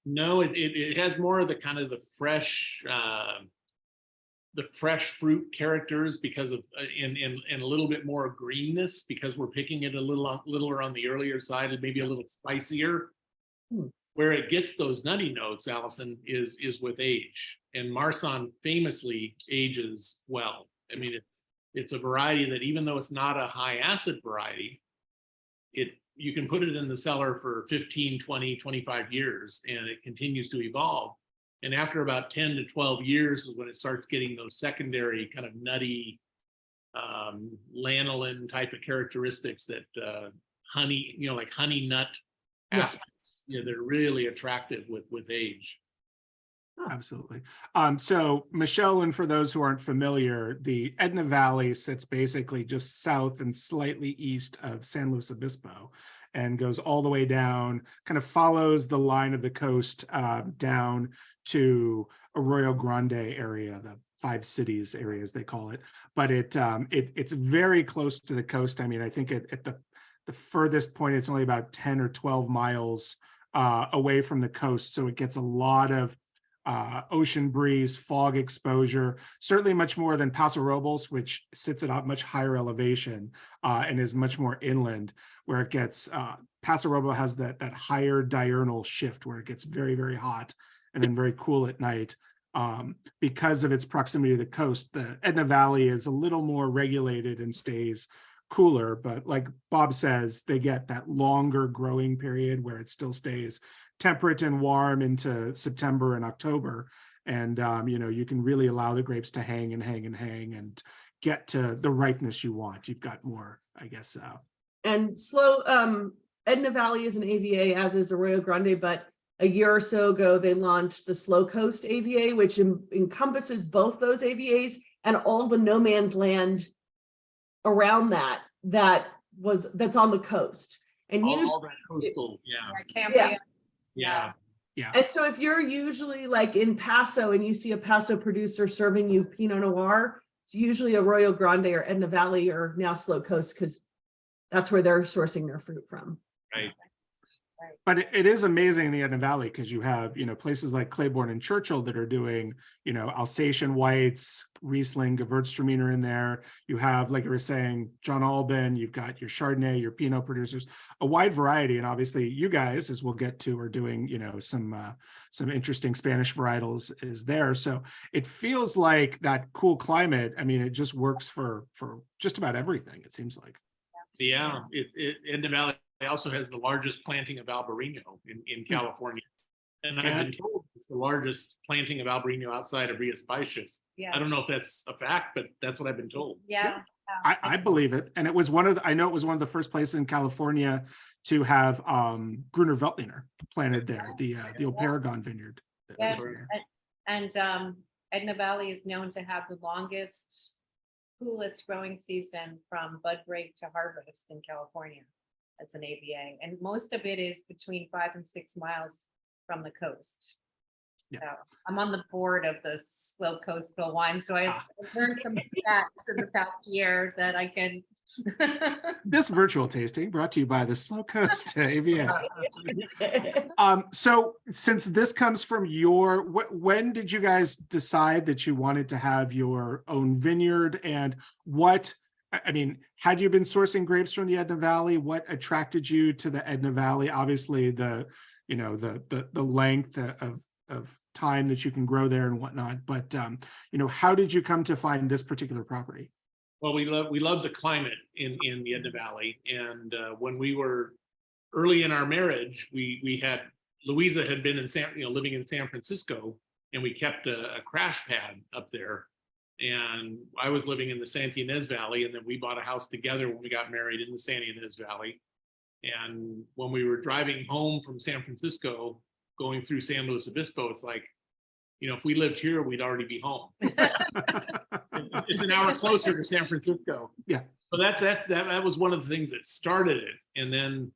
No, it has more of the kind of the fresh fruit characters because of and a little bit more greenness, because we're picking it a little on the earlier side and maybe a little spicier. Where it gets those nutty notes, Allison, is with age, and Marsanne famously ages well. I mean, it's a variety that, even though it's not a high acid variety, you can put it in the cellar for 15, 20, 25 years and it continues to evolve. And after about 10 to 12 years is when it starts getting those secondary kind of nutty lanolin type of characteristics that honey, like honey nut aspects. They're really attractive with age. Absolutely. So Michelle, and for those who aren't familiar, the Edna Valley sits basically just south and slightly east of San Luis Obispo and goes all the way down, kind of follows the line of the coast down to Arroyo Grande area, the 5 cities area, as they call it. But it's very close to the coast. I mean, I think at the furthest point, it's only about 10 or 12 miles away from the coast. So it gets a lot of ocean breeze, fog exposure, certainly much more than Paso Robles, which sits at a much higher elevation and is much more inland, where it gets, Paso Robles has that higher diurnal shift where it gets very, very hot and then very cool at night. Because of its proximity to the coast, the Edna Valley is a little more regulated and stays cooler, but like Bob says, they get that longer growing period where it still stays temperate and warm into September and October. And, you can really allow the grapes to hang and get to the ripeness you want. You've got more, I guess. And Edna Valley is an AVA, as is Arroyo Grande, but a year or so ago, they launched the Slow Coast AVA, which encompasses both those AVAs and all the no man's land around that's on the coast. And all that coastal, Yeah. And so if you're usually like in Paso and you see a Paso producer serving you Pinot Noir, it's usually Arroyo Grande or Edna Valley or now Slow Coast, because that's where they're sourcing their fruit from. Right. But it is amazing in the Edna Valley because you have, places like Claiborne and Churchill that are doing, Alsatian whites, Riesling, Gewürztraminer in there. You have, like you were saying, John Alban, you've got your Chardonnay, your Pinot producers, a wide variety. And obviously you guys, as we'll get to, are doing, some interesting Spanish varietals is there. So it feels like that cool climate. I mean, it just works for just about everything, it seems like. Yeah, Edna Valley also has the largest planting of Albarino in California. And I've been told it's the largest planting of Albarino outside of Rias Baixas. Yeah. I don't know if that's a fact, but that's what I've been told. Yeah. I believe it. And it was I know it was one of the first places in California to have Gruner Veltliner planted there, the old Paragon vineyard. Yes. And Edna Valley is known to have the longest, coolest growing season from bud break to harvest in California as an AVA. And most of it is between 5 and 6 miles from the coast. Yeah. So I'm on the board of the Slow Coastal Wine, so I've learned some stats in the past year that I can. This virtual tasting brought to you by the Slow Coast AVA. So since this comes from when did you guys decide that you wanted to have your own vineyard, and had you been sourcing grapes from the Edna Valley? What attracted you to the Edna Valley? Obviously the length of time that you can grow there and whatnot, but how did you come to find this particular property? Well, we love the climate in the Edna Valley, and when we were early in our marriage, we had Louisa had been living in San Francisco, and we kept a crash pad up there, and I was living in the Santa Ynez Valley, and then we bought a house together when we got married in the Santa Ynez Valley. And when we were driving home from San Francisco, going through San Luis Obispo, it's like, if we lived here, we'd already be home. It's an hour closer to San Francisco. Yeah. So that was one of the things that started it. And then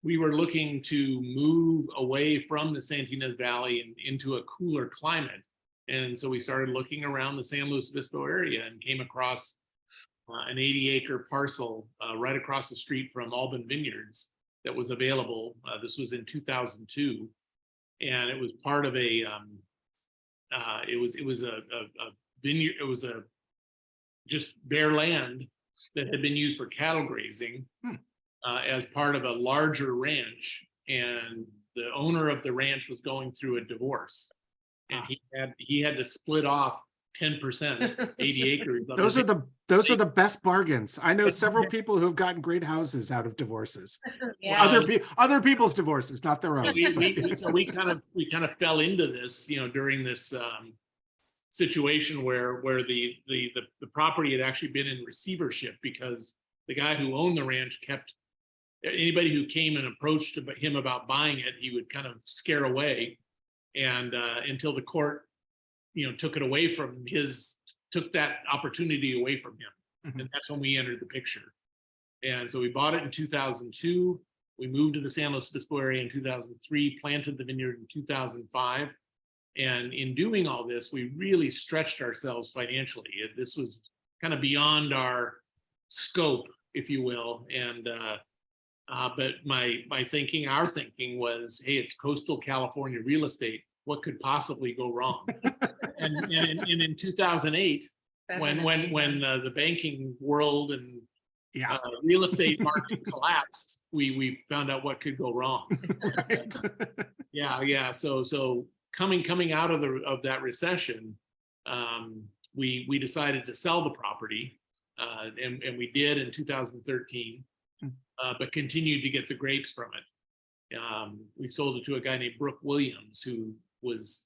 we were looking to move away from the Santa Ynez Valley and into a cooler climate. And so we started looking around the San Luis Obispo area and came across an 80-acre parcel right across the street from Alban Vineyards that was available. This was in 2002, and it was part of a it was a vineyard. It was just bare land that had been used for cattle grazing as part of a larger ranch, and the owner of the ranch was going through a divorce, and he had to split off 10%, 80 acres. Those are the best bargains. I know several people who have gotten great houses out of divorces. Yeah. Other people's divorces, not their own. So we kind of fell into this, during this situation where the property had actually been in receivership, because the guy who owned the ranch kept anybody who came and approached him about buying it, he would kind of scare away, and until the court took that opportunity away from him. Mm-hmm. And that's when we entered the picture. And so we bought it in 2002. We moved to the San Luis Obispo area in 2003, planted the vineyard in 2005. And in doing all this, we really stretched ourselves financially. This was kind of beyond our scope, if you will. And but our thinking was, hey, it's coastal California real estate. What could possibly go wrong? and in 2008, when the banking world and real estate market collapsed, we found out what could go wrong. Right. Yeah. So coming out of that recession, we decided to sell the property, and we did in 2013, but continued to get the grapes from it. We sold it to a guy named Brooke Williams, who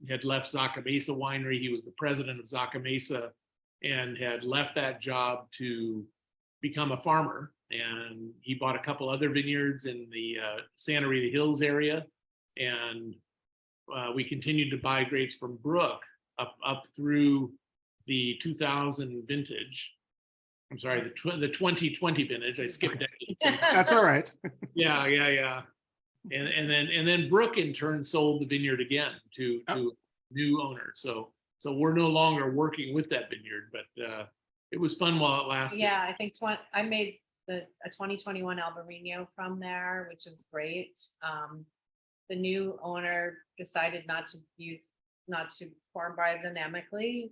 had left Zaca Mesa Winery. He was the president of Zaca Mesa and had left that job to become a farmer. And he bought a couple other vineyards in the Santa Rita Hills area. And we continued to buy grapes from Brooke up through the 2000 vintage. I'm sorry, the 2020 vintage. I skipped that. That's all right. Yeah. And then Brooke in turn sold the vineyard again to a new owner. So we're no longer working with that vineyard, but it was fun while it lasted. Yeah, I think I made a 2021 Albarino from there, which is great. the new owner decided not to farm biodynamically,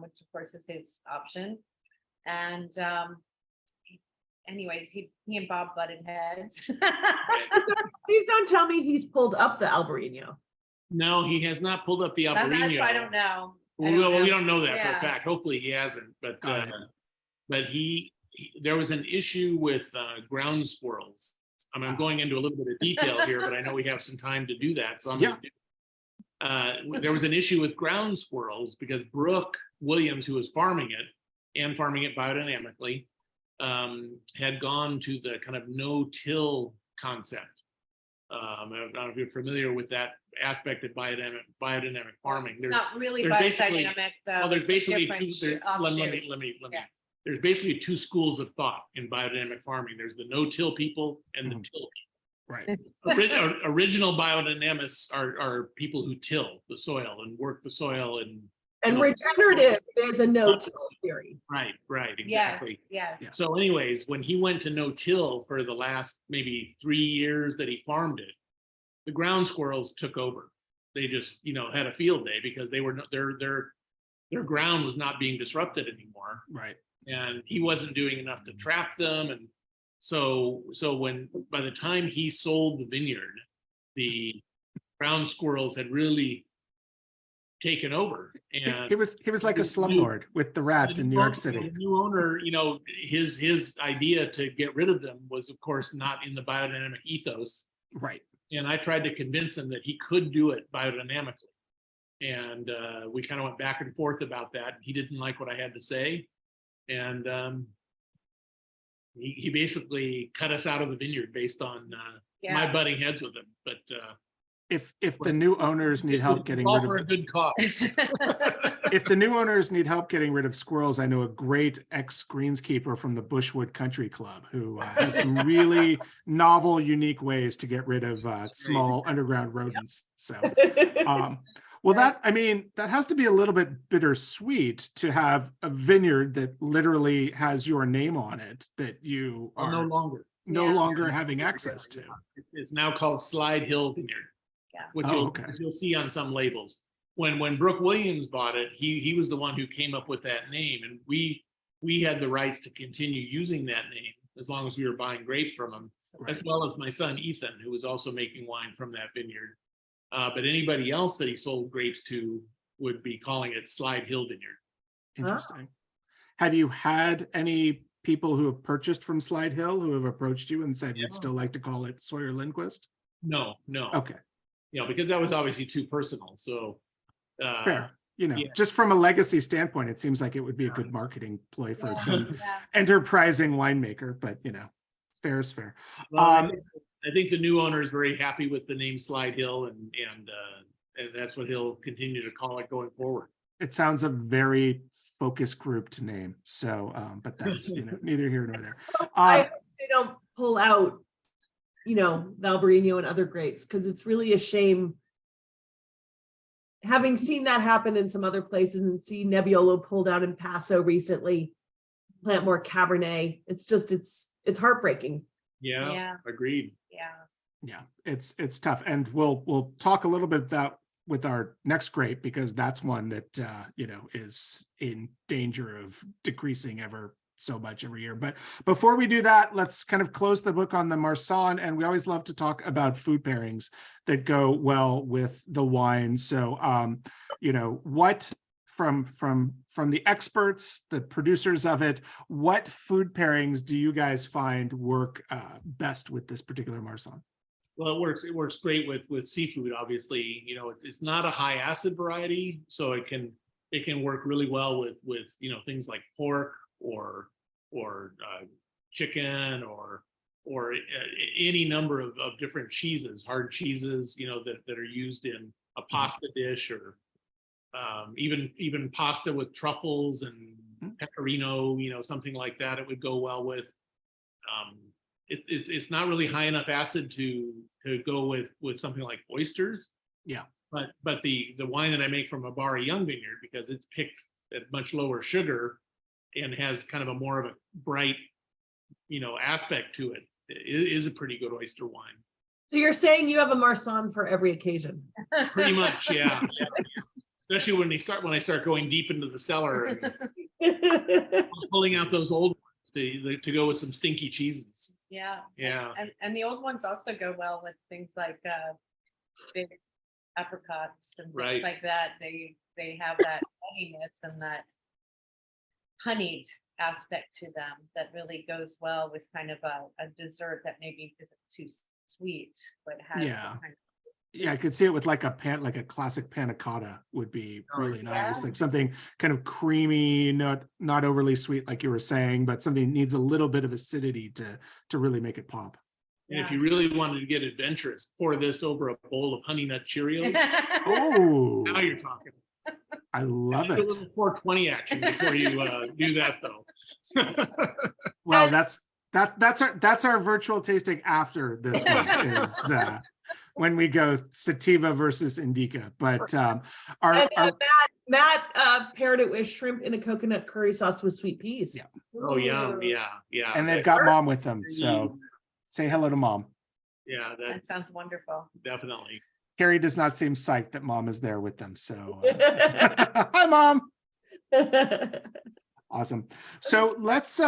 which of course is his option. And anyways, he and Bob butted heads. Please don't tell me he's pulled up the Albarino. No, he has not pulled up the Albarino. I don't know. We don't know that for Yeah. a fact. Hopefully he hasn't, but Got it. he there was an issue with ground squirrels. I mean, I'm going into a little bit of detail here, but I know we have some time to do that. So I'm Yeah. there was an issue with ground squirrels because Brooke Williams, who was farming it biodynamically, had gone to the kind of no-till concept. I don't know if you're familiar with that aspect of biodynamic farming. It's not really there's basically- biodynamic though. Well, there's It's a basically different two, let offshoot. me. Yeah. There's basically two schools of thought in biodynamic farming. There's the no-till people and the Mhm. till Right. people. Original biodynamics are people who till the soil and work the soil and And No. regenerative is a no-till theory. right, Yes, exactly. yes. Yeah. So anyways, when he went to no-till for the last maybe 3 years that he farmed it, the ground squirrels took over. They just, had a field day because they were their ground was not being disrupted anymore. Right. And he wasn't doing enough to trap them. And so by the time he sold the vineyard, the ground squirrels had really taken over. And He was like a slumlord with the rats in New York City. the new owner, his idea to get rid of them was, of course, not in the biodynamic ethos. Right. And I tried to convince him that he could do it biodynamically. And we kind of went back and forth about that. He didn't like what I had to say. And he basically cut us out of the vineyard based on my Yeah. butting heads with him. But If the new owners need help getting all rid for a of good cause. if the new owners need help getting rid of squirrels, I know a great ex-greenskeeper from the Bushwood Country Club who has some really novel, unique ways to get rid of small underground rodents. So, well, that has to be a little bit bittersweet to have a vineyard that literally has your name on it that you Well, are no longer. no Yeah. longer having access to. It's now called Slide Hill Vineyard. Yeah. Which Oh, okay. you'll see on some labels. When Brooke Williams bought it, he was the one who came up with that name, and we had the rights to continue using that name as long as we were buying grapes from him, as well as my son Ethan, who was also making wine from that vineyard. But anybody else that he sold grapes to would be calling it Slide Hill Vineyard. Interesting. Have you had any people who have purchased from Slide Hill who have approached you and said we'd still like to call it Sawyer Lindquist? No. Okay, Because that was obviously too personal. So fair. yeah. Just from a legacy standpoint, it seems like it would be a good marketing ploy for Yeah. some Yeah. enterprising winemaker, but fair is fair. Well, I think the new owner is very happy with the name Slide Hill, and that's what he'll continue to call it going forward. It sounds a very focus group to name. So, but that's neither here nor there. I hope they don't pull out, the Albarino and other grapes, because it's really a shame. Having seen that happen in some other places and see Nebbiolo pulled out in Paso recently, plant more Cabernet. It's just, it's heartbreaking. Yeah, Yeah. agreed. Yeah, it's tough, and we'll talk a little bit about with our next grape because that's one that is in danger of decreasing ever so much every year. But before we do that, let's kind of close the book on the Marsanne, and we always love to talk about food pairings that go well with the wine. So what from the experts, the producers of it, what food pairings do you guys find work best with this particular Marsanne? Well, it works great with seafood. Obviously, it's not a high acid variety, so it can work really well with things like pork or chicken or any number of different cheeses, hard cheeses, that are used in a pasta dish, or even pasta with truffles and pecorino, something like that. It would go well with. It's not really high enough acid to go with something like oysters. Yeah. But the wine that I make from Ibarra-Young vineyard, because it's picked at much lower sugar and has kind of a more of a bright, aspect to it, is a pretty good oyster wine. So you're saying you have a Marsanne for every occasion? Pretty much, yeah. Especially when I start going deep into the cellar and pulling out those old ones to go with some stinky cheeses. Yeah. Yeah. And the old ones also go well with things like big apricots and Right. things like that. They have that nuttiness and that honeyed aspect to them that really goes well with kind of a dessert that maybe isn't too sweet, but has Yeah. some kind of. Yeah, I could see it with like a classic panna cotta would be really nice, like something kind of creamy, not overly sweet, like you were saying, but something that needs a little bit of acidity to really make it pop. And if you really wanted to get adventurous, pour this over a bowl of Honey Nut Cheerios. Oh, Now you're talking. I love Do a it. little 420 action before you do that, though. Well, that's our virtual tasting after this one is when we go sativa versus indica. But Matt paired it with shrimp in a coconut curry sauce with sweet peas. Yeah. Oh, yum. Yeah. and they've got mom with them, so say hello to mom. Yeah, That sounds wonderful. definitely. Carrie does not seem psyched that mom is there with them, so hi mom. Awesome. So let's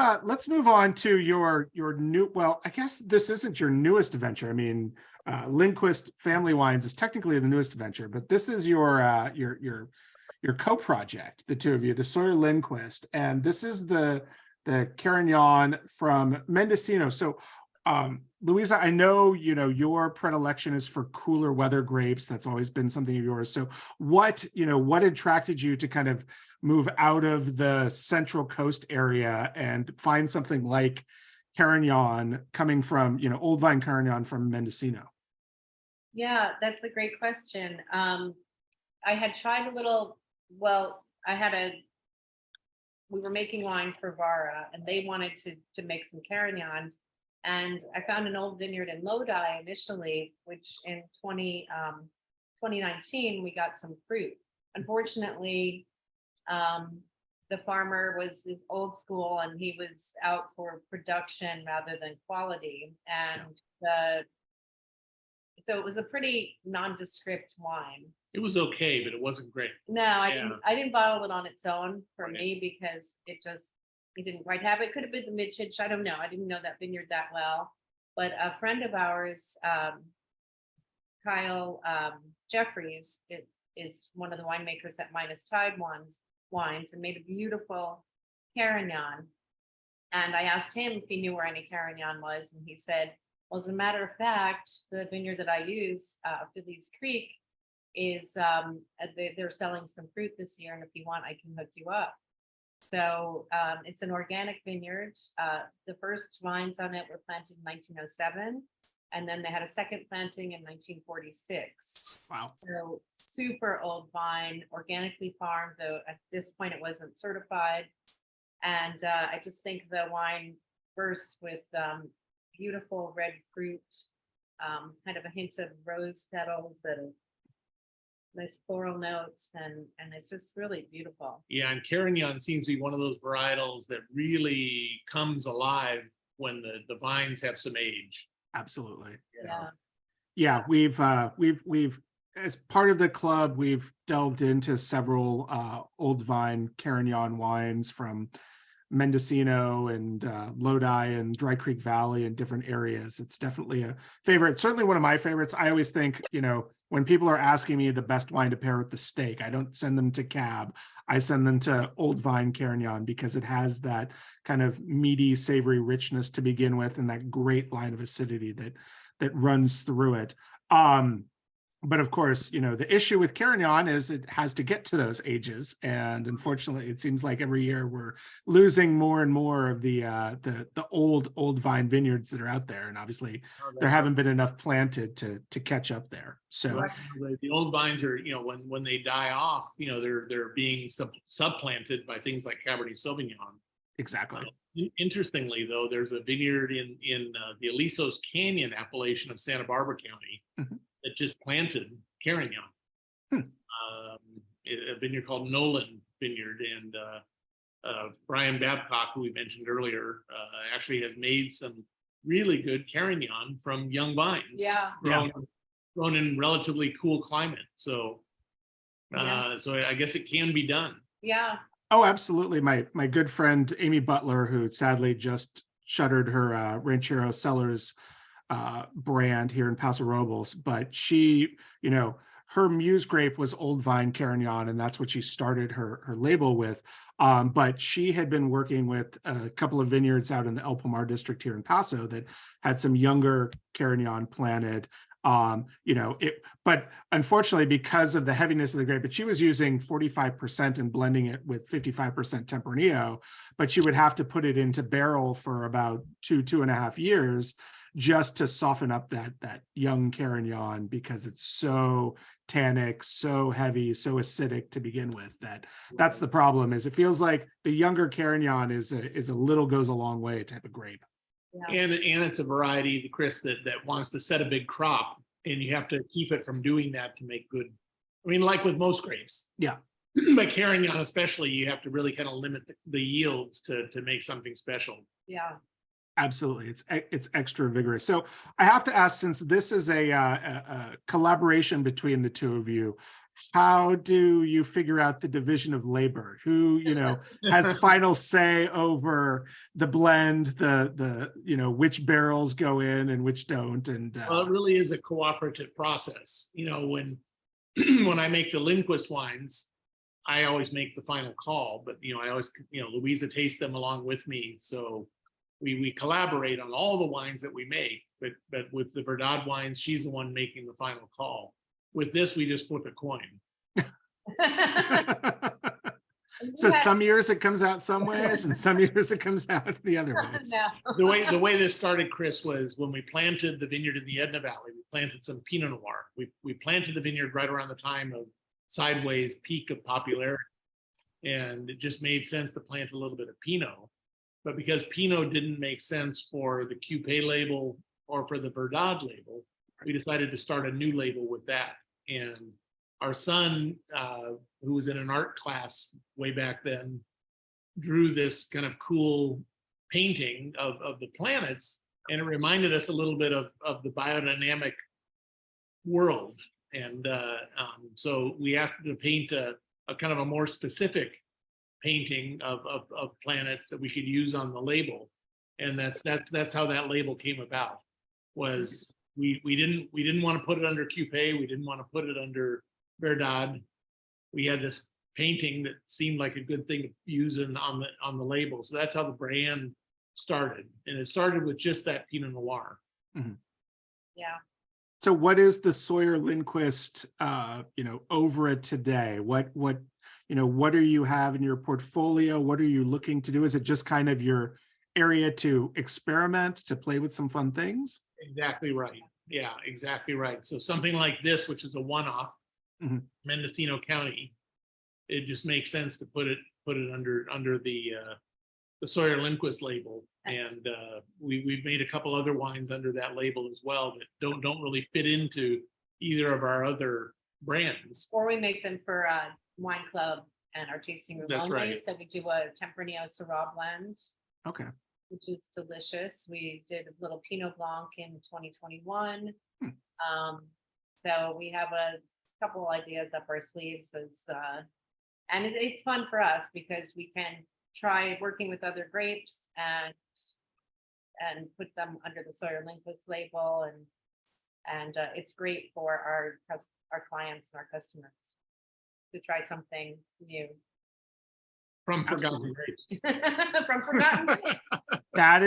move on to your new, well, I guess this isn't your newest venture. I mean, Lindquist Family Wines is technically the newest venture, but this is your co-project, the two of you, the Sawyer Lindquist, and this is the Carignan from Mendocino. So Louisa, I know, your predilection is for cooler weather grapes. That's always been something of yours. So what attracted you to kind of move out of the Central Coast area and find something like Carignan coming from, old vine Carignan from Mendocino? Yeah, that's a great question. I had tried a little, well, we were making wine for Vara and they wanted to make some Carignan. And I found an old vineyard in Lodi initially, which in 2019, we got some fruit. Unfortunately, the farmer was old school and he was out for production rather than quality. And so it was a pretty nondescript wine. It was okay, but it wasn't great. No, I didn't bottle it on its own for Right. me because it didn't quite have it. Could have been the Midchich. I don't know. I didn't know that vineyard that well. But a friend of ours, Kyle Jeffries, is one of the winemakers at Minus Tide Wines and made a beautiful Carignan. And I asked him if he knew where any Carignan was. And he said, well, as a matter of fact, the vineyard that I use, Feliz Creek, is they're selling some fruit this year. And if you want, I can hook you up. So it's an organic vineyard. The first vines on it were planted in 1907, and then they had a second planting in 1946. Wow. So super old vine, organically farmed, though at this point it wasn't certified. And I just think the wine bursts with beautiful red fruit, kind of a hint of rose petals and nice floral notes, and it's just really beautiful. Yeah, and Carignan seems to be one of those varietals that really comes alive when the vines have some age. Absolutely. Yeah. We've as part of the club, we've delved into several old vine Carignan wines from Mendocino and Lodi and Dry Creek Valley and different areas. It's definitely a favorite, certainly one of my favorites. I always think, when people are asking me the best wine to pair with the steak, I don't send them to Cab. I send them to Old Vine Carignan because it has that kind of meaty, savory richness to begin with, and that great line of acidity that runs through it. But of course, the issue with Carignan is it has to get to those ages, and unfortunately, it seems like every year we're losing more and more of the old vine vineyards that are out there, and obviously there haven't been enough planted to catch up there. So the old vines are, when they die off, they're being subplanted by things like Cabernet Sauvignon. Exactly. Interestingly, though, there's a vineyard in the Alisos Canyon appellation of Santa Barbara County. Mm-hmm. That just planted Carignan, a vineyard called Nolan Vineyard, and Brian Babcock, who we mentioned earlier, actually has made some really good Carignan from young vines. Yeah. Grown in relatively cool climate. So, Yeah. so I guess it can be done. Yeah. Oh, absolutely. My good friend Amy Butler, who sadly just shuttered her Ranchero Cellars brand here in Paso Robles, but she, you know, her muse grape was Old Vine Carignan, and that's what she started her label with. But she had been working with a couple of vineyards out in the El Pomar district here in Paso that had some younger Carignan planted. You know, but unfortunately, because of the heaviness of the grape, but she was using 45% and blending it with 55% Tempranillo, but she would have to put it into barrel for about 2.5 years just to soften up that young Carignan, because it's so tannic, so heavy, so acidic to begin with. That's the problem. Is it feels like the younger Carignan is a little goes a long way type of grape. Yeah. And it's a variety, Chris, that wants to set a big crop, and you have to keep it from doing that to make good. I mean, like with most grapes. Yeah. But Carignan especially, you have to really kind of limit the yields to make something special. Yeah. Absolutely, it's extra vigorous. So I have to ask, since this is a collaboration between the two of you, how do you figure out the division of labor? Who, you know, has final say over the blend, the you know, which barrels go in and which don't? And Well, it really is a cooperative process. You know, when when I make the Lindquist wines, I always make the final call, but you know, I always, you know, Louisa tastes them along with me. So we collaborate on all the wines that we make, but with the Verdad wines, she's the one making the final call. With this, we just flip a coin. so some years it comes out some ways, and some years it comes out the other ways. No. The way this started, Chris, was when we planted the vineyard in the Edna Valley. We planted some Pinot Noir. We planted the vineyard right around the time of Sideways' peak of popularity, and it just made sense to plant a little bit of Pinot. But because Pinot didn't make sense for the Cupé label or for the Verdad label, we decided to start a new label with that. And our son, who was in an art class way back then, drew this kind of cool painting of the planets, and it reminded us a little bit of the biodynamic world. And so we asked him to paint a kind of a more specific painting of planets that we could use on the label. And that's how that label came about. Was we didn't want to put it under Cupé, we didn't want to put it under Verdad. We had this painting that seemed like a good thing to use on the label. So that's how the brand started. And it started with just that Pinot Noir. Mm-hmm. Yeah. So what is the Sawyer Lindquist, you know, over it today? What do you have in your portfolio? What are you looking to do? Is it just kind of your area to experiment, to play with some fun things? Exactly right. Yeah, exactly right. So something like this, which is a one-off, Mhm. Mendocino County, it just makes sense to put it under the Sawyer Lindquist label. And we've made a couple other wines under that label as well that don't really fit into either of our other brands. Or we make them for wine club and our tasting room That's only. right. So we do a Tempranillo Syrah blend, Okay. which is delicious. We did a little Pinot Blanc in 2021. So we have a couple ideas up our sleeves and it's fun for us because we can try working with other grapes and put them under the Sawyer Lindquist label, and it's great for our clients and our customers to try something new. From Forgotten Grapes. From Forgotten Grapes. That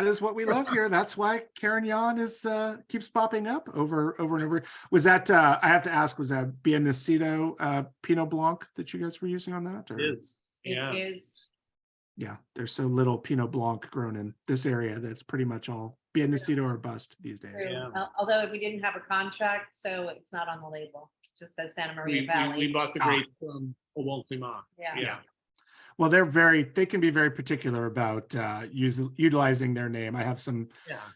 is what we love here. That's why Carignan is keeps popping up over and over. Was that I have to ask, was that Ynez Pinot Blanc that you guys were using on that? Or? It is. Yeah. It is. Yeah, there's so little Pinot Blanc grown in this area that's pretty much all Ynez or bust these days. True. Yeah. Although we didn't have a contract, so it's not on the label. It just says Santa Maria Valley. We bought the grapes from Owontlimont. Yeah. Well, they can be very particular about utilizing their name. I have some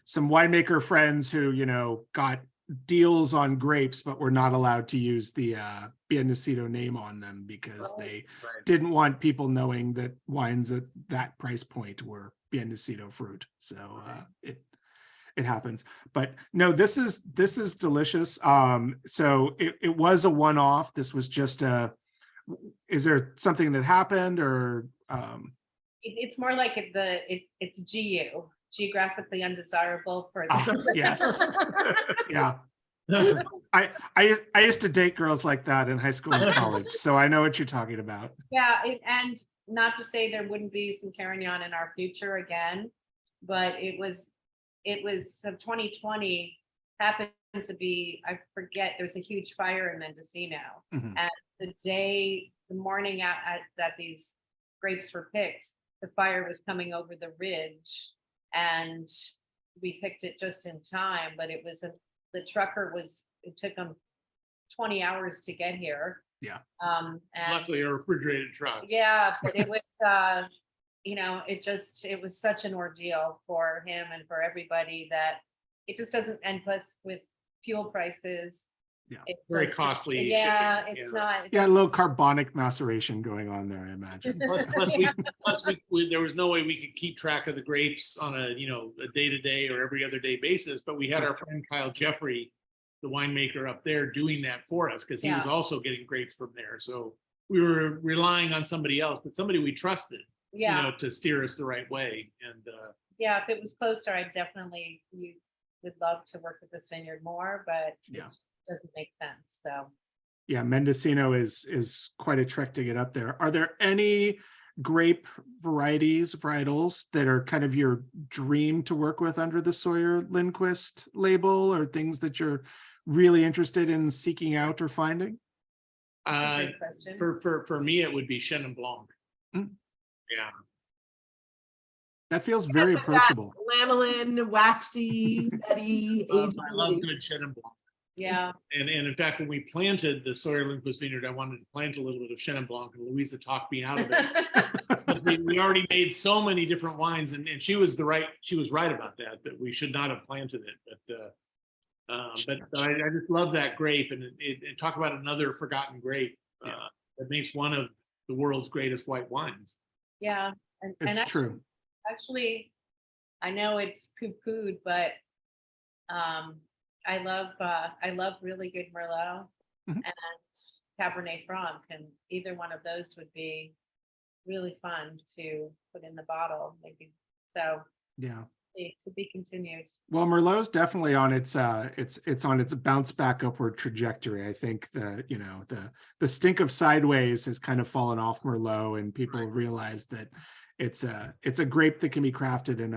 winemaker friends who, you know, got deals on grapes, but were not allowed to use the Ynez name on them because they didn't want people knowing that wines at that price point were Ynez fruit. So it happens. But no, this is delicious. So it was a one-off. This was just is there something that happened, or It's more like it's geographically undesirable for yes. Yeah. I used to date girls like that in high school and college, so I know what you're talking about. Yeah, and not to say there wouldn't be some Carignan in our future again, but it was so 2020 happened to be, I forget, there's a huge fire in Mendocino. Mhm. And the morning that these grapes were picked, the fire was coming over the ridge, and we picked it just in time, but the trucker it took him 20 hours to get here. Yeah. And Luckily a refrigerated truck. yeah, but it was, it was such an ordeal for him and for everybody that it just doesn't, and plus with fuel prices. Yeah. It's Very just- costly Yeah, shipping, it's yeah. not. Yeah, a little carbonic maceration going on there, I imagine. Plus there was no way we could keep track of the grapes on a day-to-day or every other day basis, but we had our friend Kyle Jeffrey, the winemaker up there, doing that for us, because he was Yeah. also getting grapes from there. So we were relying on somebody else, but somebody we trusted, Yeah, to steer us the right way. And yeah, if it was closer, you would love to work with this vineyard more, but it Yeah. doesn't make sense, so. Yeah, Mendocino is quite a trek to get up there. Are there any grape varietals that are kind of your dream to work with under the Sawyer Lindquist label, or things that you're really interested in seeking out or finding? That's a great question. for me, it would be Chenin Blanc. Mm. Yeah. That feels very approachable. Lanolin, waxy, nutty, I aged. love good Chenin Blanc. Yeah, And in fact, when we planted the Sawyer Lindquist Vineyard, I wanted to plant a little bit of Chenin Blanc, and Louisa talked me out of it. But we already made so many different wines, and she was right about that we should not have planted it. But I just love that grape, and it talk about another forgotten grape that makes one of the world's greatest white wines. yeah, and It's true. actually, I know it's poo-pooed, but I love really good Merlot Mhm. and Cabernet Franc, and either one of those would be really fun to put in the bottle, maybe. So Yeah. to be continued. Well, Merlot's definitely on its on its bounce back upward trajectory. I think the stink of sideways has kind of fallen off Merlot, and people realize that it's a grape that can be crafted in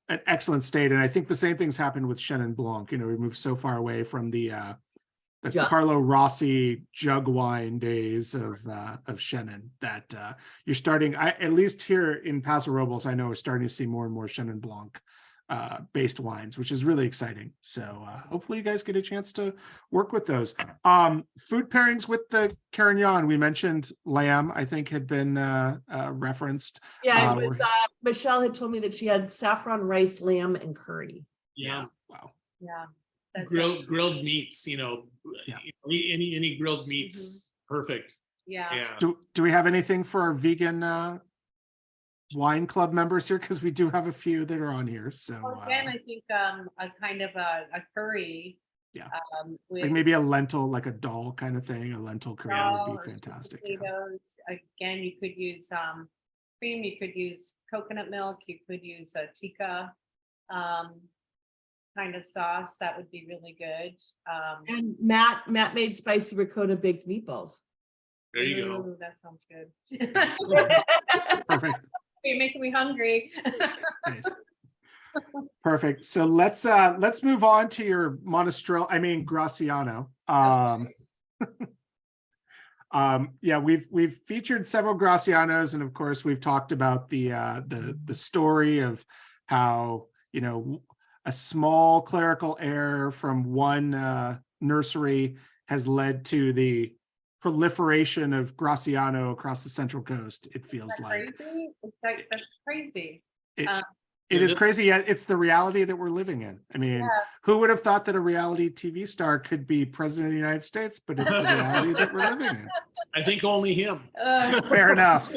an excellent state. And I think the same things happened with Chenin Blanc. We moved so far away from the Jug. Carlo Rossi jug wine days of Chenin that you're starting, at least here in Paso Robles, I know we're starting to see more and more Chenin Blanc based wines, which is really exciting. So hopefully you guys get a chance to work with those. Food pairings with the Carignan, we mentioned lamb, I think had been referenced. Yeah, it was, Michelle had told me that she had saffron rice, lamb, and curry. Yeah. Wow. Yeah. That's Grilled meats, Yeah. any grilled meats, perfect. Yeah. Yeah. Do we have anything for our vegan wine club members here? Because we do have a few that are on here. So Well, again, I think a kind of a curry. Yeah. With like maybe a lentil, like a dal kind of thing, a lentil curry dal would or be sweet fantastic. Yeah. potatoes. Again, you could use cream, you could use coconut milk, you could use a tikka kind of sauce. That would be really good. And Matt made spicy ricotta baked meatballs. There you go. Ooh, that sounds good. Perfect. You're making me hungry. Nice. Perfect. So let's move on to your Graciano. Yeah, we've featured several Gracianos, and of course we've talked about the story of how a small clerical error from one nursery has led to the proliferation of Graciano across the Central Coast. It feels like crazy. That's crazy. it is crazy, yet it's the reality that we're living in. I mean, who would have thought that a reality TV star could be president of the United States? But it's the reality that we're living in. I think only him. Fair enough.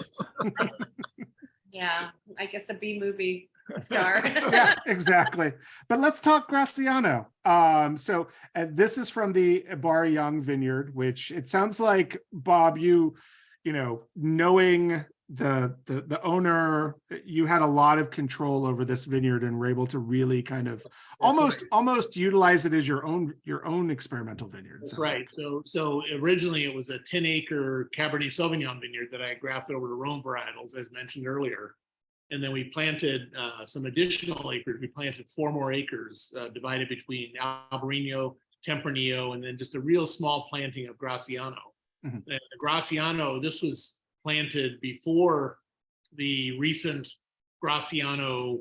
Yeah, I guess a B movie star. Yeah, exactly. But let's talk Graciano. So this is from the Ibarra-Young Vineyard, which it sounds like, Bob, you know, knowing the owner, you had a lot of control over this vineyard and were able to really kind of almost utilize it as your own experimental vineyard. That's right. So originally it was a 10-acre Cabernet Sauvignon vineyard that I grafted over to Rhone varietals, as mentioned earlier. And then we planted some additional acres. We planted 4 more acres divided between Albarino, Tempranillo, and then just a real small planting of Graciano. Mm-hmm. And the Graciano, this was planted before the recent Graciano.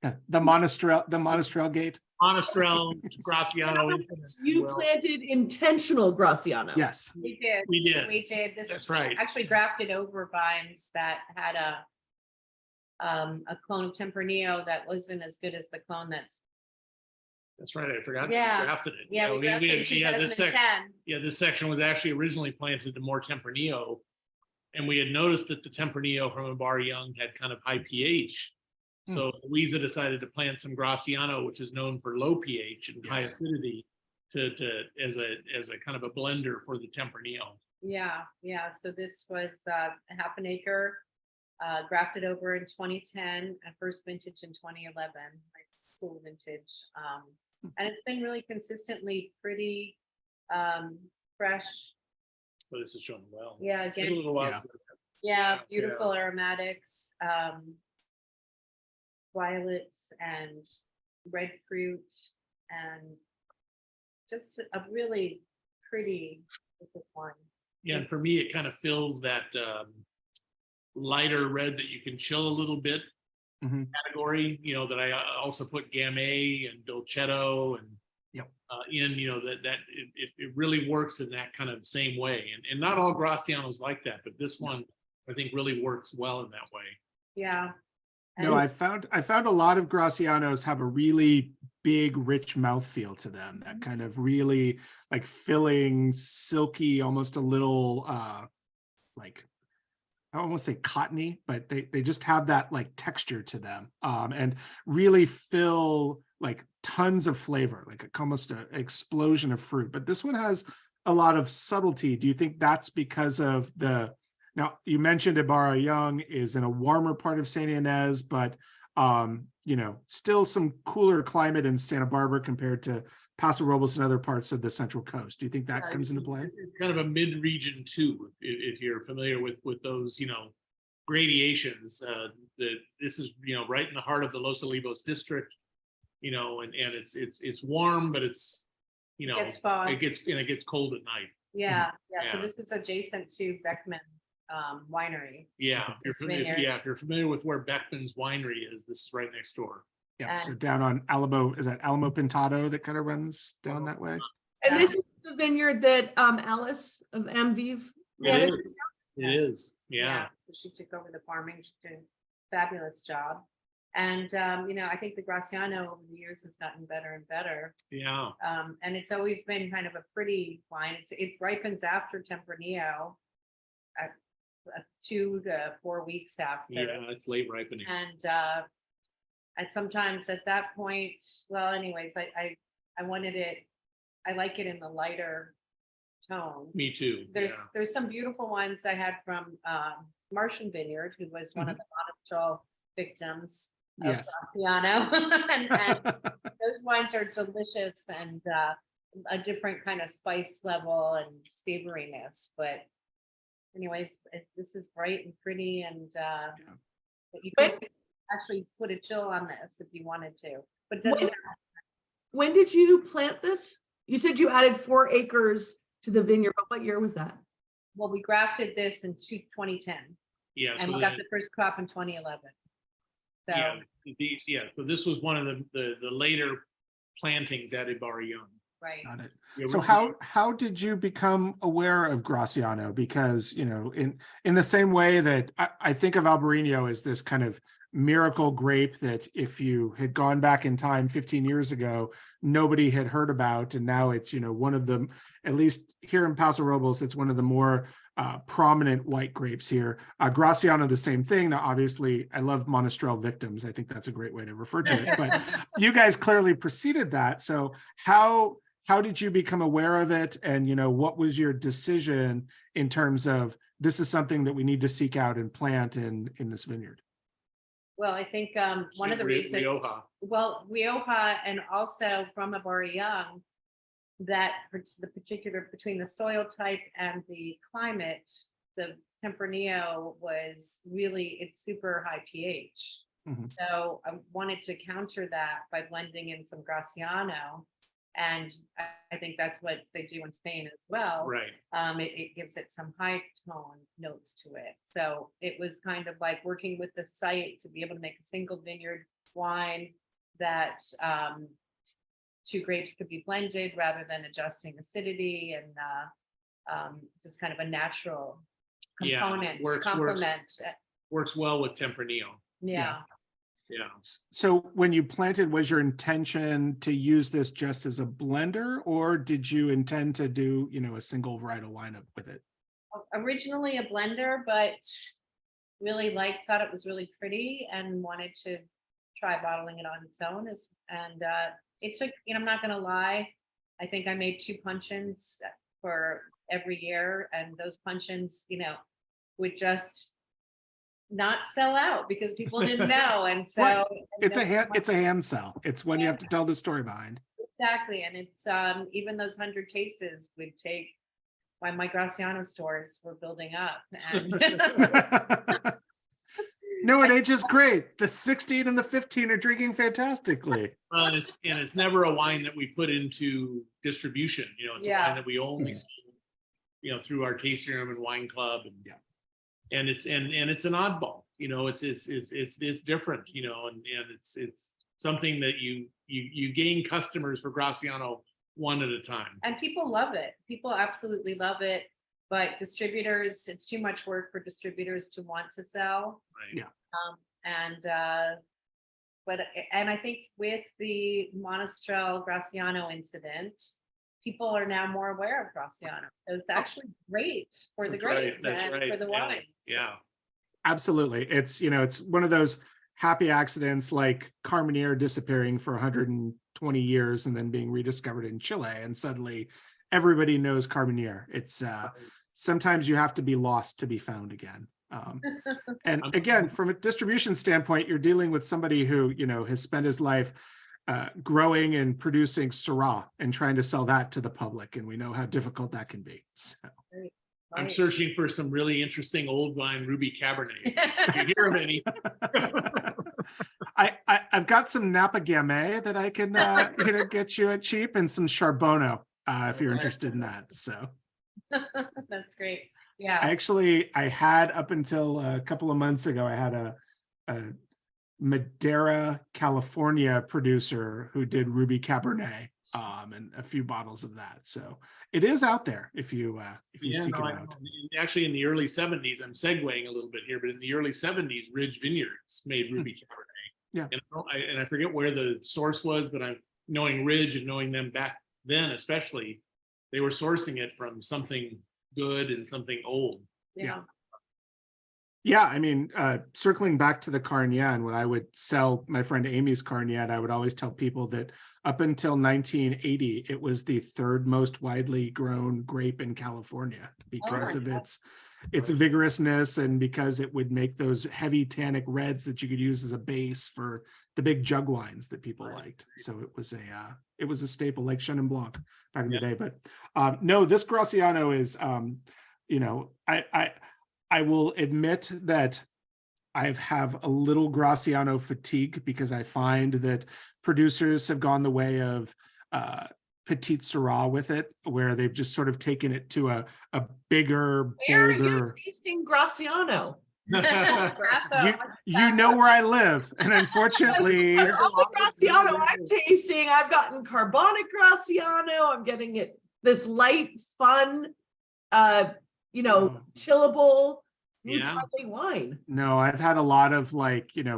The Monastrell gate. Monastrell, Graciano. You planted intentional Graciano. Yes. We did. We did. We did. This That's right. actually grafted over vines that had a clone of Tempranillo that wasn't as good as the clone That's right. I forgot. Yeah. We grafted it. Yeah, we grafted in 2010. This section was actually originally planted to more Tempranillo. And we had noticed that the Tempranillo from Ibarra-Young had kind of high pH. So Louisa decided to plant some Graciano, which is known for low pH and high acidity, as a kind of a blender for the Tempranillo. Yeah. So this was half an acre, grafted over in 2010, and first vintage in 2011, nice full vintage. And it's been really consistently pretty fresh. But this is showing well. Yeah, It's been again, a little while Yeah. since- yeah, beautiful aromatics, violets and red fruit, and just a really pretty wine. Yeah, and for me, it kind of fills that lighter red that you can chill a little bit category, you know, that I also put Gamay and Dolcetto and in, you know, that it really works in that kind of same way. And not all Gracianos like that, but this one I think really works well in that way. Yeah. No, I found a lot of Gracianos have a really big, rich mouthfeel to them. That kind of really like filling, silky, almost a little like, I almost say cottony, but they just have that like texture to them, and really fill like tons of flavor, like almost an explosion of fruit. But this one has a lot of subtlety. Do you think that's because of now you mentioned Ibarra-Young is in a warmer part of St. Ynez, but you know, still some cooler climate in Santa Barbara compared to Paso Robles and other parts of the Central Coast. Do you think that comes into play? It's kind of a mid-region too, if you're familiar with those, you know, gradations. This is, you know, right in the heart of the Los Olivos district, you know, and it's warm, but it's, you know, it gets cold at night. Yeah. So Yeah. this is adjacent to Beckman Winery. Yeah, if Vineyard. you're familiar with where Beckman's winery is, this is right next door. Yeah, so down on Alamo, is that Alamo Pintado that kind of runs down that way? And this is the vineyard that Alice of Amviv manages. It is, yeah. So she took over the farming. She did a fabulous job. And, you know, I think the Graciano over the years has gotten better and better. Yeah. And it's always been kind of a pretty wine. It ripens after Tempranillo, 2 to 4 weeks after. Yeah, it's late ripening. And sometimes at that point, well, anyways, I wanted it, I like it in the lighter tone. Me too. There's some beautiful ones I had from Marsanne Vineyard, who was one of the Monastrell victims of Graciano. and those wines are delicious and a different kind of spice level and savoriness. But anyways, this is bright and pretty, and you can actually put a chill on this if you wanted to. But it doesn't. When did you plant this? You said you added 4 acres to the vineyard, but what year was that? Well, we grafted this in 2010. Yeah. And we got the first crop in 2011. So so this was one of the later plantings at Ibarra-Young. right. Got it. Yeah, So how did you become aware of Graciano? Because, you know, in the same way that I think of Albarino as this kind of miracle grape that if you had gone back in time 15 years ago, nobody had heard about. And now it's, you know, one of them, at least here in Paso Robles, it's one of the more prominent white grapes here. Graciano, the same thing. Now, obviously, I love Monastrell Victims. I think that's a great way to refer to it. But you guys clearly preceded that. So how did you become aware of it? And, what was your decision in terms of this is something that we need to seek out and plant in this vineyard? Well, I think one of the reasons, Rioja, and also from Ibarra-Young, that the particular between the soil type and the climate, the Tempranillo was really, it's super high pH. So I wanted to counter that by blending in some Graciano. And I think that's what they do in Spain as well. Right. It gives it some high tone notes to it. So it was kind of like working with the site to be able to make a single vineyard wine that two grapes could be blended rather than adjusting acidity, and just kind of a natural component complement. Works well with Tempranillo. Yeah. So when you planted, was your intention to use this just as a blender, or did you intend to do, a single varietal wine with it? Originally a blender, but really thought it was really pretty and wanted to try bottling it on its own. And it took, I'm not going to lie, I think I made 2 puncheons for every year, and those puncheons, would just not sell out because people didn't know. And so right. It's a hand sell. It's when you have to tell the story behind. Exactly. And it's even those 100 cases would take while my Graciano stores were building up. And no, it ages great. The 16 and the 15 are drinking fantastically. And it's never a wine that we put into distribution. It's a wine that we only sell, through our tasting room and wine club. And it's an oddball, it's different, and it's something that you gain customers for Graciano one at a time. And people love it. People absolutely love it. But distributors, it's too much work for distributors to want to sell. Right. Yeah. And I think with the Monastrell Graciano incident, people are now more aware of Graciano. So it's actually great for the grape and for the wines. Yeah. Absolutely. It's, it's one of those happy accidents like Carmenere disappearing for 120 years and then being rediscovered in Chile. And suddenly everybody knows Carmenere. It's sometimes you have to be lost to be found again. And again, from a distribution standpoint, you're dealing with somebody who, has spent his life growing and producing Syrah and trying to sell that to the public. And we know how difficult that can be. So. I'm searching for some really interesting old wine Ruby Cabernet. If you hear of any. I've got some Napa Gamay that I can get you at cheap, and some Charbonneau if you're interested in that. So that's great. Yeah. I had up until a couple of months ago, I had a Madera, California producer who did Ruby Cabernet, and a few bottles of that. So it is out there if you seek it out. Actually, in the early 70s, I'm segueing a little bit here, but in the early 70s, Ridge Vineyards made Ruby Cabernet. Yeah. And I forget where the source was, but I'm knowing Ridge and knowing them back then, especially, they were sourcing it from something good and something old. Yeah. Yeah, I mean, circling back to the Carignan, when I would sell my friend Amy's Carignan, I would always tell people that up until 1980, it was the 3rd most widely grown grape in California because of its vigorousness, and because it would make those heavy tannic reds that you could use as a base for the big jug wines that people liked. So it was a staple, like Chenin Blanc back in the day. But no, this Graciano is, I will admit that I have a little Graciano fatigue, because I find that producers have gone the way of Petite Syrah with it, where they've just sort of taken it to a bigger, Where bolder. are you tasting Graciano? You know where I live, and unfortunately, That's all the Graciano I'm tasting. I've gotten carbonic Graciano. I'm getting this light, fun, chillable, food-friendly wine. No, I've had a lot of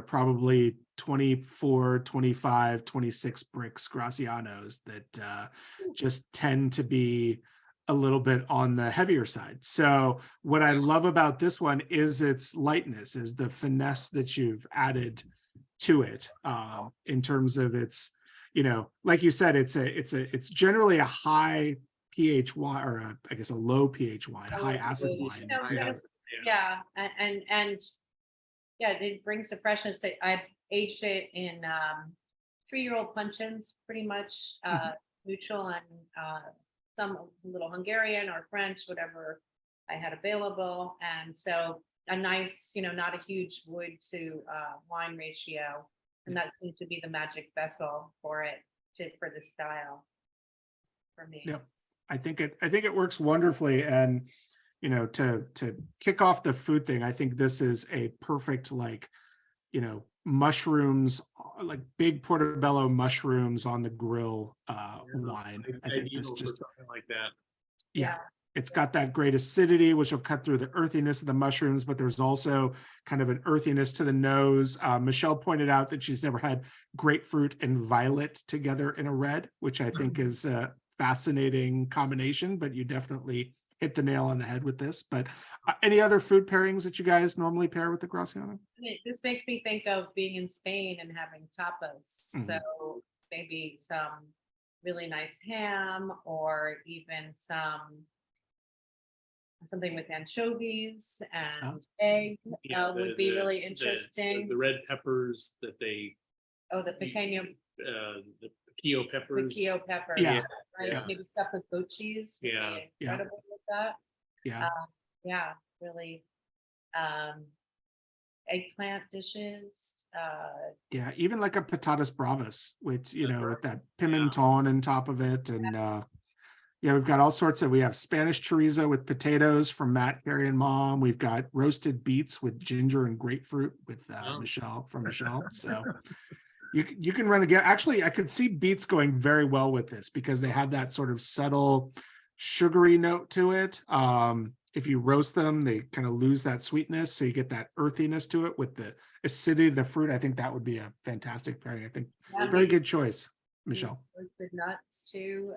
probably 24, 25, 26 bricks Gracianos that just tend to be a little bit on the heavier side. So what I love about this one is its lightness, is the finesse that you've added to it, in terms of its, like you said, it's generally a high pH wine, or I guess a low pH wine, a high acid wine. Yeah, and yeah, it brings the freshness. I aged it in 3-year-old puncheons, pretty much neutral, and some little Hungarian or French, whatever I had available. And so a nice, not a huge wood to wine ratio. And that seemed to be the magic vessel for it, for the style for me. Yeah, I think it works wonderfully. And, to kick off the food thing, I think this is a perfect, mushrooms, like big portobello mushrooms on the grill wine. I think this just something like that. Yeah, it's got that great acidity, which will cut through the earthiness of the mushrooms, but there's also kind of an earthiness to the nose. Michelle pointed out that she's never had grapefruit and violet together in a red, which I think is a fascinating combination, but you definitely hit the nail on the head with this. But any other food pairings that you guys normally pair with the Graciano? This makes me think of being in Spain and having tapas. Mhm. So maybe some really nice ham, or even something with anchovies and egg would be really interesting. The red peppers that they, The pequeño, the piquillo peppers. piquillo pepper. Yeah. Right. Yeah. Maybe stuff with goat cheese. Would Yeah. be incredible with that. Yeah. Yeah, really. Eggplant dishes. Yeah, even like a patatas bravas, which, That's right. with that pimenton on top of it. And we've got all sorts of, we have Spanish chorizo with potatoes from Matt, Carrie, and Mom. We've got roasted beets with ginger and grapefruit with Michelle. So you can run the gamut. Actually, I could see beets going very well with this because they have that sort of subtle sugary note to it. If you roast them, they kind of lose that sweetness, so you get that earthiness to it with the acidity of the fruit. I think that would be a fantastic pairing. I think very good choice, Michelle. Roasted nuts too.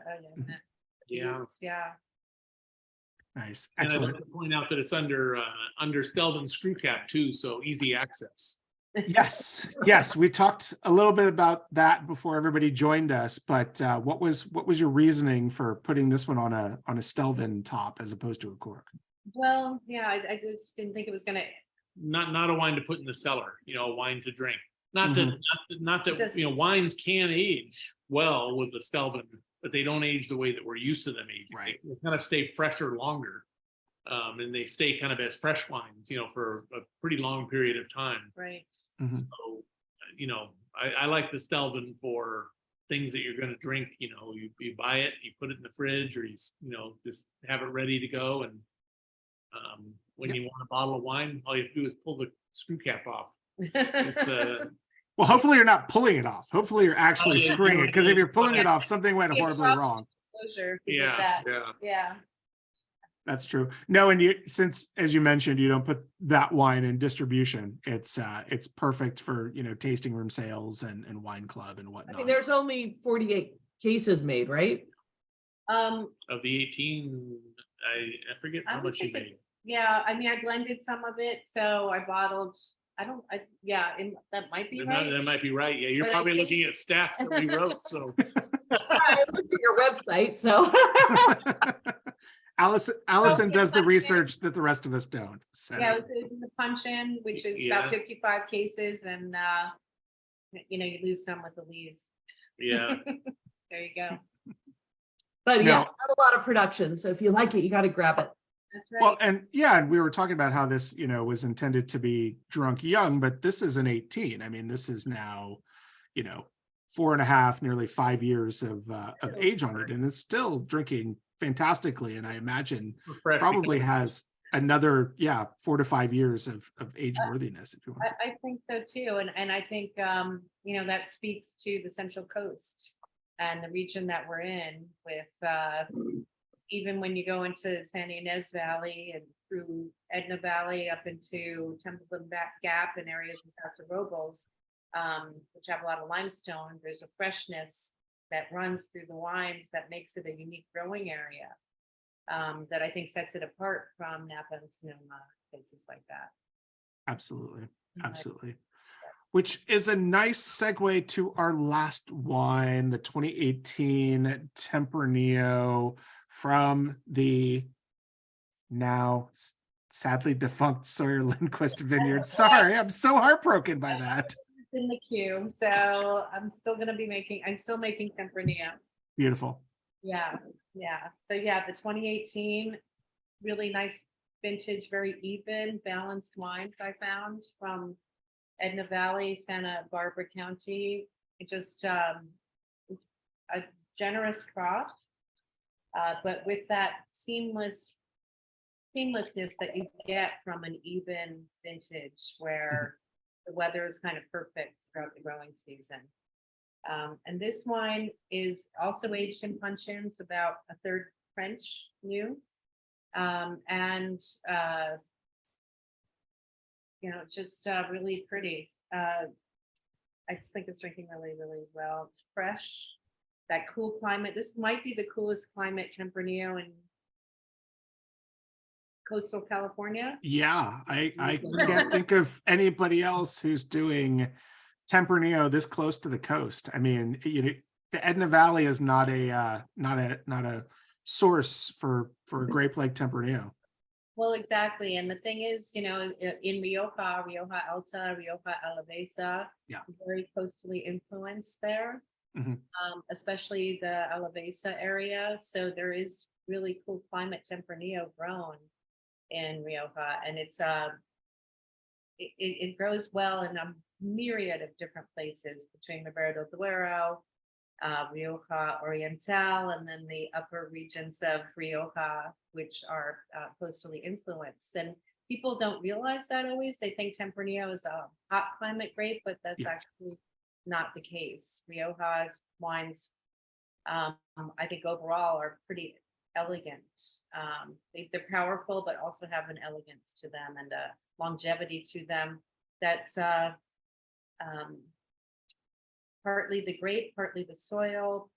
Yeah. Yeah. Nice, And I'd excellent. like to point out that it's under Stelvin screw cap too, so easy access. Yes, we talked a little bit about that before everybody joined us, but what was your reasoning for putting this one on a Stelvin top as opposed to a cork? Well, yeah, I just didn't think it was gonna. Not a wine to put in the cellar, a wine to drink. Not that Doesn't- wines can age well with the Stelvin, but they don't age the way that we're used to them aging. Right. They kind of stay fresher longer. And they stay kind of as fresh wines, for a pretty long period of time. Right. Mhm. So, I like the Stelvin for things that you're going to drink. You buy it, you put it in the fridge, or you just have it ready to go. And when you want a bottle of wine, all you have to do is pull the screw cap off. It's Well, hopefully you're not pulling it off. Hopefully you're actually yeah, screwing it, because if you're pulling it yeah. off, something went horribly wrong. Closure. yeah. Yeah. That's true. No, and since, as you mentioned, you don't put that wine in distribution, it's perfect for, tasting room sales and wine club and I whatnot. mean, there's only 48 cases made, right? Of the 18, I forget I how would much you think made. Yeah. I mean, I blended some of it, so I bottled. That might be right. That might be right. Yeah, you're But I probably think- looking at stats that we wrote. So I looked at your website, so. Allison does the research that the rest of us don't. So. Yeah, it was in the punch-in, which is Yeah. about 55 cases, and you lose some with the lees. yeah. There you go. But No. yeah, not a lot of production. So if you like it, you got to grab it. That's right. Well, and we were talking about how this, was intended to be drunk young, but this is an 18. I mean, this is now, 4.5, nearly 5 years of age on it, and it's still drinking fantastically. And I imagine Fresh probably because- has another 4 to 5 years of age worthiness, if you want. I think so too, and I think that speaks to the Central Coast and the region that we're in. With even when you go into San Ynez Valley and through Edna Valley up into Templeton Gap and areas in Paso Robles, which have a lot of limestone, there's a freshness that runs through the wines that makes it a unique growing area. that I think sets it apart from Napa and Sonoma, places like that. Absolutely. But- Absolutely. Which is a nice segue to our last wine, the 2018 Tempranillo from the now sadly defunct Sawyer Lindquist Vineyard. Sorry, I'm so heartbroken by that. In the queue, so I'm still making Tempranillo. Beautiful. Yeah, so yeah, the 2018, really nice vintage, very even, balanced wines I found from Edna Valley, Santa Barbara County. It just a generous crop, but with that seamlessness that you get from an even vintage where the weather is kind of perfect throughout the growing season. And this wine is also aged in puncheon. It's about a third French new. Just really pretty. I just think it's drinking really, really well. It's fresh, that cool climate. This might be the coolest climate Tempranillo in coastal California. Yeah, I can't think of anybody else who's doing Tempranillo this close to the coast. I mean, the Edna Valley is not a source for a grape like Tempranillo. Well, exactly. And the thing is, in Rioja Alta, Rioja Alavesa, Yeah. very coastally influenced there, Mhm. Especially the Alavesa area. So there is really cool climate Tempranillo grown in Rioja, and it grows well in a myriad of different places between Ribera del Duero, Rioja Oriental, and then the upper regions of Rioja, which are coastally influenced. And people don't realize that always. They think Tempranillo is a hot climate grape, but that's Yeah. actually not the case. Rioja's wines, I think overall are pretty elegant. They're powerful, but also have an elegance to them and a longevity to them that's partly the grape, partly the soil.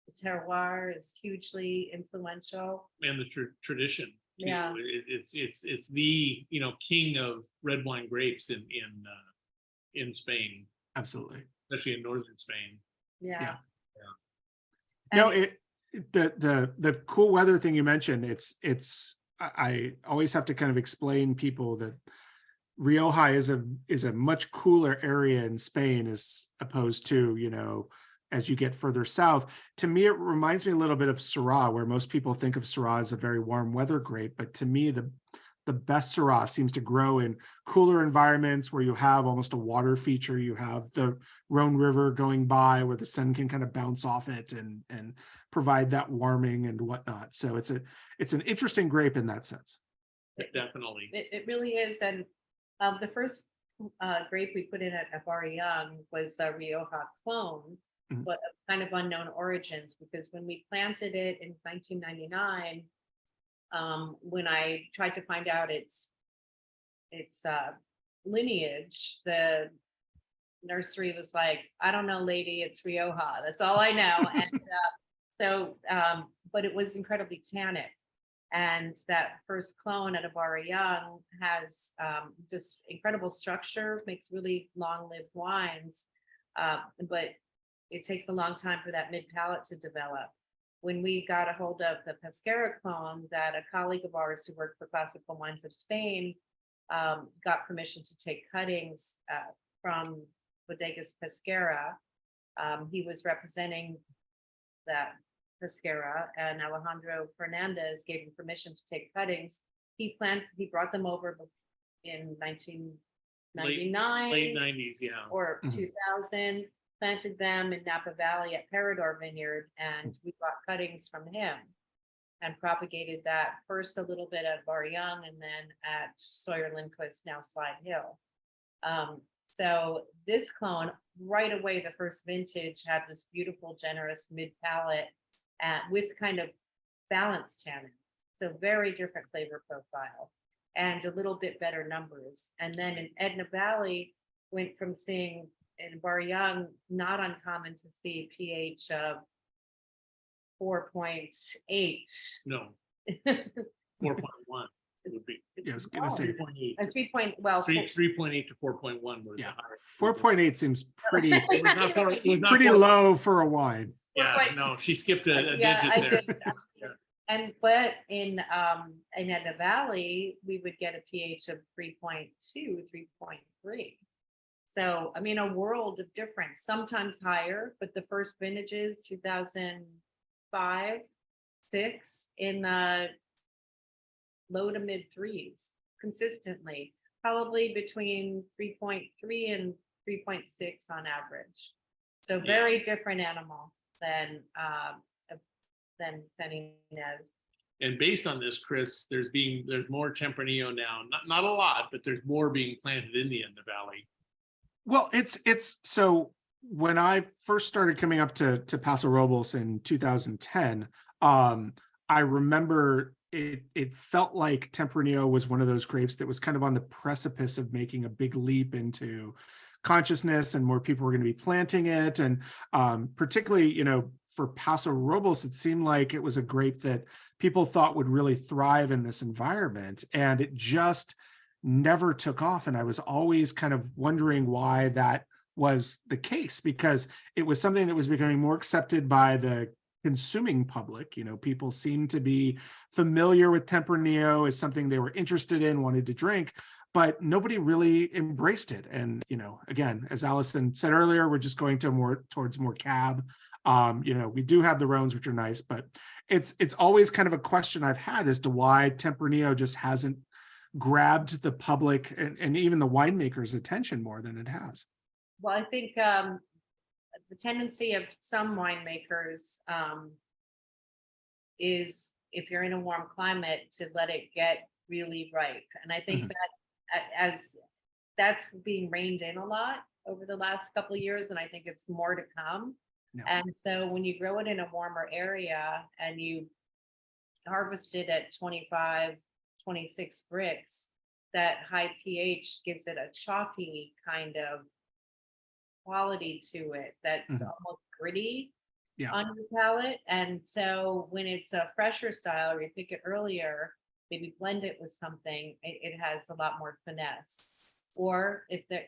The terroir is hugely influential. And the tradition. Yeah. It's the king of red wine grapes in Spain, Absolutely. especially in northern Spain. Yeah. No, And the cool weather thing you mentioned, I always have to kind of explain people that Rioja is a much cooler area in Spain as opposed to, as you get further south. To me, it reminds me a little bit of Syrah, where most people think of Syrah as a very warm weather grape. But to me, the best Syrah seems to grow in cooler environments where you have almost a water feature. You have the Rhone River going by where the sun can kind of bounce off it and provide that warming and whatnot. So it's an interesting grape in that sense. Definitely. it really is. And the first grape we put in at Ibarra-Young was the Rioja clone, Mhm. but of kind of unknown origins, because when we planted it in 1999, when I tried to find out its lineage, the nursery was like, I don't know, lady, it's Rioja. That's all I know. And but it was incredibly tannic. And that first clone at Ibarra-Young has just incredible structure, makes really long-lived wines, but it takes a long time for that mid-palate to develop. When we got a hold of the Pesquera clone, that a colleague of ours who worked for Classical Wines of Spain got permission to take cuttings from Bodegas Pesquera. He was representing that Pesquera, and Alejandro Fernandez gave him permission to take cuttings. He brought them over in 1999, Late 90s, yeah. or Mhm. 2000, planted them in Napa Valley at Parador Vineyard, and we bought cuttings from him and propagated that first a little bit at Bar-Young and then at Sawyer Lindquist, now Slide Hill. So this clone, right away, the first vintage had this beautiful, generous mid-palate with kind of balanced tannin. So very different flavor profile and a little bit better numbers. And then in Edna Valley, went from seeing in Bar-Young, not uncommon to see pH of 4.8. No. 4.1 would be. Yeah, I was gonna say, 3.8. A 3 well, 3.8 to 4.1 was the yeah, highest. 4.8 seems pretty, It was not four- it was not pretty four- low for a wine. Yeah, no, she skipped a yeah, I digit there. did. And but in Edna Valley, we would get a pH of 3.2, 3.3. So, I mean, a world of difference, sometimes higher, but the first vintages, 2005, 6, in the low to mid threes consistently, probably between 3.3 and 3.6 on average. So very different animal than Ynez. And based on this, Chris, there's more Tempranillo now. Not a lot, but there's more being planted in the Edna Valley. Well, it's so when I first started coming up to Paso Robles in 2010, I remember it felt like Tempranillo was one of those grapes that was kind of on the precipice of making a big leap into consciousness, and more people were going to be planting it. And particularly, you know, for Paso Robles, it seemed like it was a grape that people thought would really thrive in this environment, and it just never took off. And I was always kind of wondering why that was the case, because it was something that was becoming more accepted by the consuming public. You know, people seemed to be familiar with Tempranillo as something they were interested in, wanted to drink, but nobody really embraced it. And, you know, again, as Allison said earlier, we're just going to towards more cab. You know, we do have the Rhones, which are nice, but it's always kind of a question I've had as to why Tempranillo just hasn't grabbed the public and even the winemakers' attention more than it has. Well, I think the tendency of some winemakers is, if you're in a warm climate, to let it get really ripe. And I think that as that's being reined in a lot over the last couple of years, and I think it's more to come. Yeah. And so when you grow it in a warmer area and you harvest it at 25, 26 bricks, that high pH gives it a chalky kind of quality to it that's almost gritty on your palate. And so when it's a fresher style, or you pick it earlier, maybe blend it with something, it has a lot more finesse. Or if there,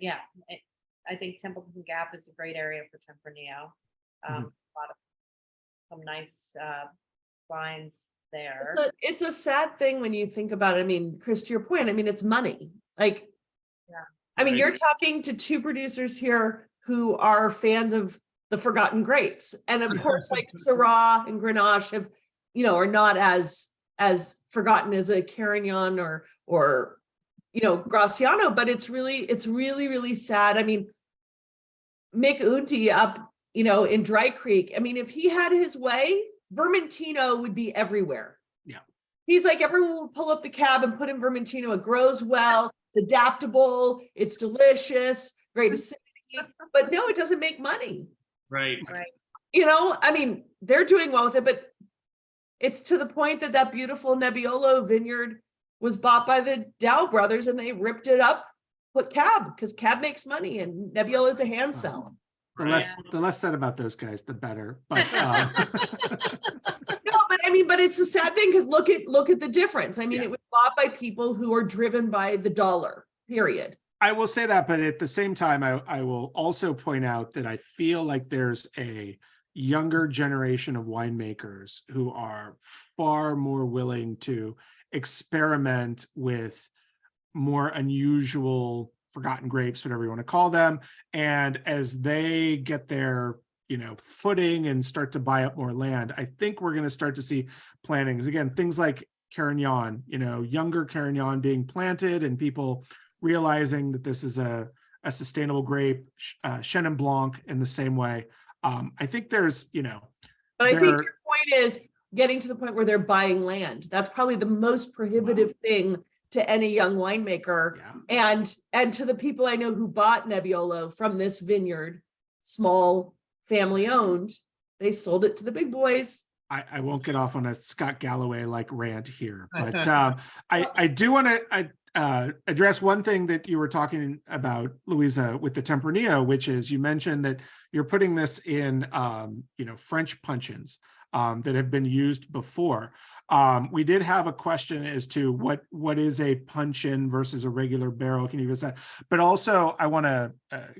I think Templeton Gap is a great area for Tempranillo. A lot of some nice wines there. It's a sad thing when you think about it. I mean, Chris, to your point, I mean, it's money. Like, I mean, you're talking to two producers here who are fans of the forgotten grapes. And of course, like Syrah and Grenache have, you know, are not as forgotten as a Carignan or, you know, Graciano, but it's really sad. I mean, Mick Unti up, you know, in Dry Creek. I mean, if he had his way, Vermentino would be everywhere. Yeah. He's like, everyone would pull up the cab and put in Vermentino. It grows well, it's adaptable, it's delicious, great acidity, but no, it doesn't make money. Right. You know, I mean, they're doing well with it, but it's to the point that beautiful Nebbiolo vineyard was bought by the Dow brothers and they ripped it up, put cab, because cab makes money and Nebbiolo is a hand sell. The less said about those guys, the better. But no, but I mean, but it's a sad thing, because look at the difference. I mean, it was bought by people who are driven by the dollar, period. I will say that, but at the same time, I will also point out that I feel like there's a younger generation of winemakers who are far more willing to experiment with more unusual, forgotten grapes, whatever you want to call them. And as they get their, you know, footing and start to buy up more land, I think we're going to start to see plantings again, things like Carignan, you know, younger Carignan being planted and people realizing that this is a sustainable grape, Chenin Blanc in the same way. I think there's, you know, but I think your point is getting to the point where they're buying land. That's probably the most prohibitive thing to any young winemaker. And to the people I know who bought Nebbiolo from this vineyard, small family owned, they sold it to the big boys. I won't get off on a Scott Galloway like rant here, but I do want to address one thing that you were talking about, Louisa, with the Tempranillo, which is you mentioned that you're putting this in, French puncheons that have been used before. We did have a question as to what is a puncheon versus a regular barrel. Can you give us that? But also, I want to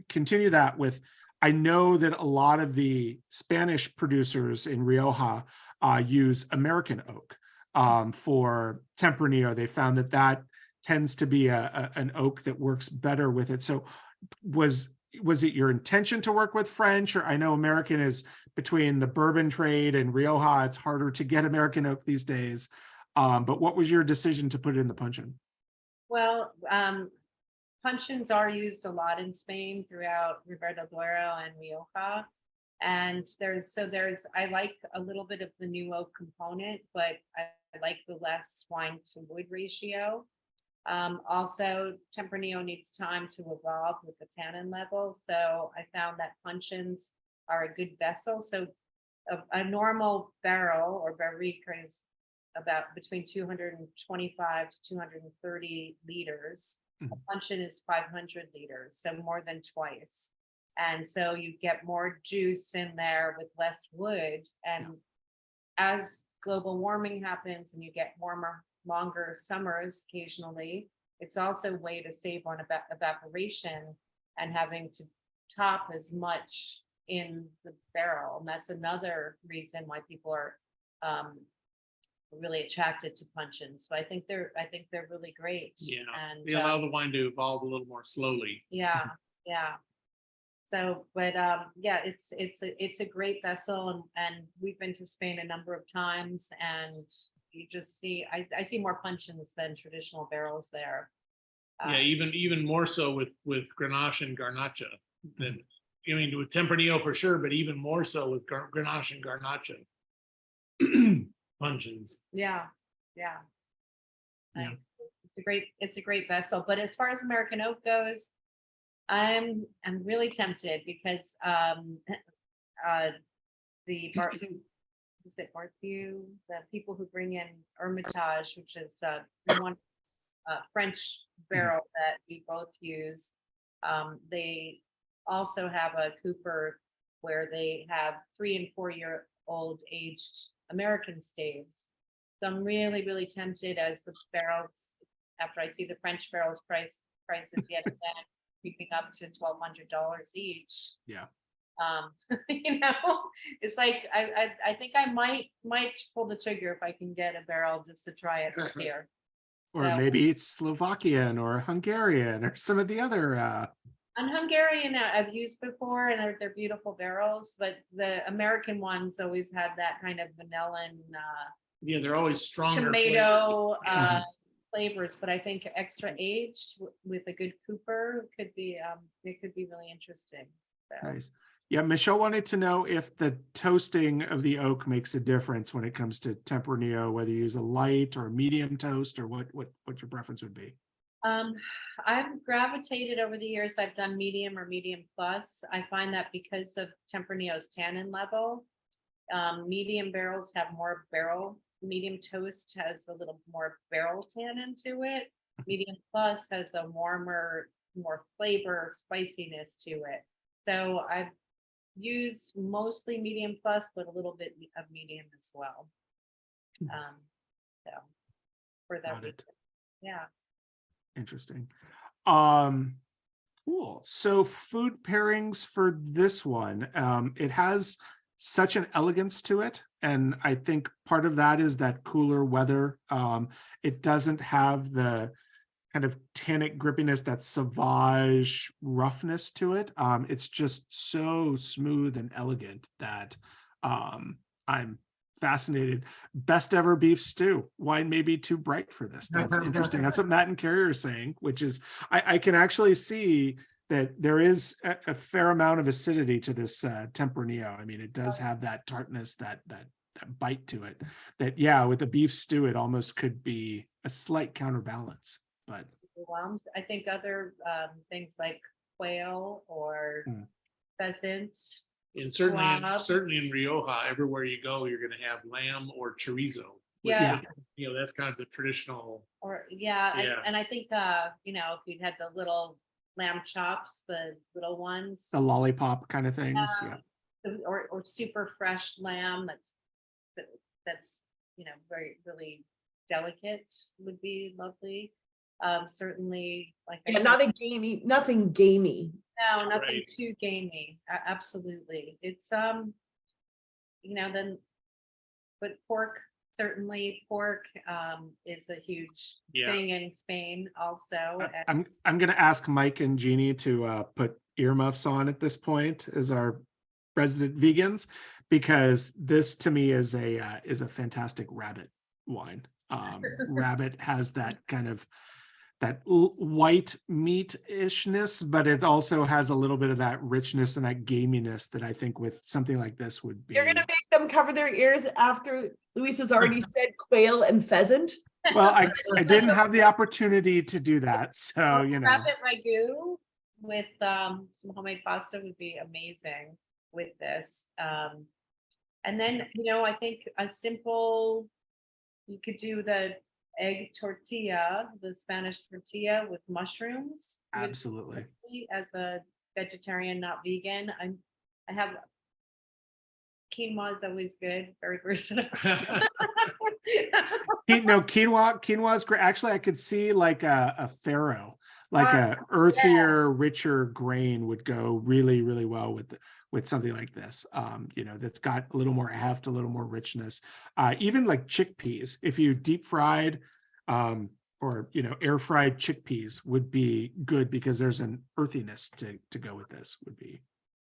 continue that with, I know that a lot of the Spanish producers in Rioja use American oak for Tempranillo. They found that tends to be an oak that works better with it. So was it your intention to work with French? Or I know American is between the bourbon trade and Rioja, it's harder to get American oak these days. But what was your decision to put it in the puncheon? Well, puncheons are used a lot in Spain throughout Ribera del Duero and Rioja. And I like a little bit of the new oak component, but I like the less wine to wood ratio. Also, Tempranillo needs time to evolve with the tannin level. So I found that puncheons are a good vessel. So a normal barrel or barrique is about between 225 to 230 liters. Mhm. A puncheon is 500 liters, so more than twice. And so you get more juice in there with less wood. And as global warming happens and you get warmer, longer summers occasionally, it's also a way to save on evaporation and having to top as much in the barrel. And that's another reason why people are really attracted to puncheons. So I think they're really great. Yeah, And they allow the wine to evolve a little more slowly. yeah. So, but it's a great vessel, and we've been to Spain a number of times, and you just see I see more puncheons than traditional barrels there. Yeah, even more so with Grenache and Garnacha than, with Tempranillo for sure, but even more so with Grenache and Garnacha puncheons. Yeah. It's a great vessel. But as far as American oak goes, I'm really tempted because the people who bring in Hermitage, which is one French barrel that we both use, they also have a cooper where they have 3 and 4 year old aged American staves. So I'm really, really tempted as the barrels, after I see the French barrels prices yet again creeping up to $1,200 each. Yeah. It's like I think I might pull the trigger if I can get a barrel just to try it this year. Or So, maybe it's Slovakian or Hungarian or some of the other. and Hungarian I've used before, and they're beautiful barrels, but the American ones always had that kind of vanilla and Yeah, they're always stronger. tomato Yeah. flavors. But I think extra aged with a good cooper could be really interesting. So. Nice. Yeah, Michelle wanted to know if the toasting of the oak makes a difference when it comes to Tempranillo, whether you use a light or a medium toast, or what your preference would be. I've gravitated over the years. I've done medium or medium plus. I find that because of Tempranillo's tannin level, medium barrels have more barrel. Medium toast has a little more barrel tannin to it. Medium plus has a warmer, more flavor, spiciness to it. So I've used mostly medium plus, but a little bit of medium as well. So for that reason, yeah. Interesting. Cool. So food pairings for this one, it has such an elegance to it. And I think part of that is that cooler weather. It doesn't have the kind of tannic grippiness, that sauvage roughness to it. It's just so smooth and elegant that I'm fascinated. Best ever beef stew. Wine may be too bright for this. That's interesting. That's what Matt and Carrie are saying, which is I can actually see that there is a fair amount of acidity to this Tempranillo. I mean, it does have that tartness, that bite to it. That, yeah, with the beef stew, it almost could be a slight counterbalance. But I think other things like quail or pheasant. And certainly in Rioja, everywhere you go, you're going to have lamb or chorizo. Yeah. You know, that's kind of the traditional. Or, yeah, Yeah. and I think, you know, if we'd had the little lamb chops, the little ones. The lollipop kind of things. Yeah. Or super fresh lamb that's, you know, very, really delicate would be lovely. Certainly, like I Yeah, said, nothing gamey. no, nothing Right. too gamey. Absolutely. It's, you know, then, but pork, certainly pork, is a huge Yeah. thing in Spain also. And I'm gonna ask Mike and Jeannie to put earmuffs on at this point as our resident vegans, because this to me is a fantastic rabbit wine. Rabbit has that kind of white meat-ishness, but it also has a little bit of that richness and that gaminess that I think with something like this would be. You're gonna make them cover their ears after Luisa's already said quail and pheasant. Well, I didn't have the opportunity to do that, so you know. rabbit ragu with some homemade pasta would be amazing with this. And then, you know, I think a simple, you could do the egg tortilla, the Spanish tortilla with mushrooms. would be Absolutely. lovely as a vegetarian, not vegan. I have quinoa is always good, very versatile. Quinoa is great. Actually, I could see like a farro, like a earthier, richer grain would go really, really well with something like this. You know, that's got a little more heft, a little more richness. Even like chickpeas, if you deep fried or you know, air fried chickpeas would be good because there's an earthiness to go with this would be.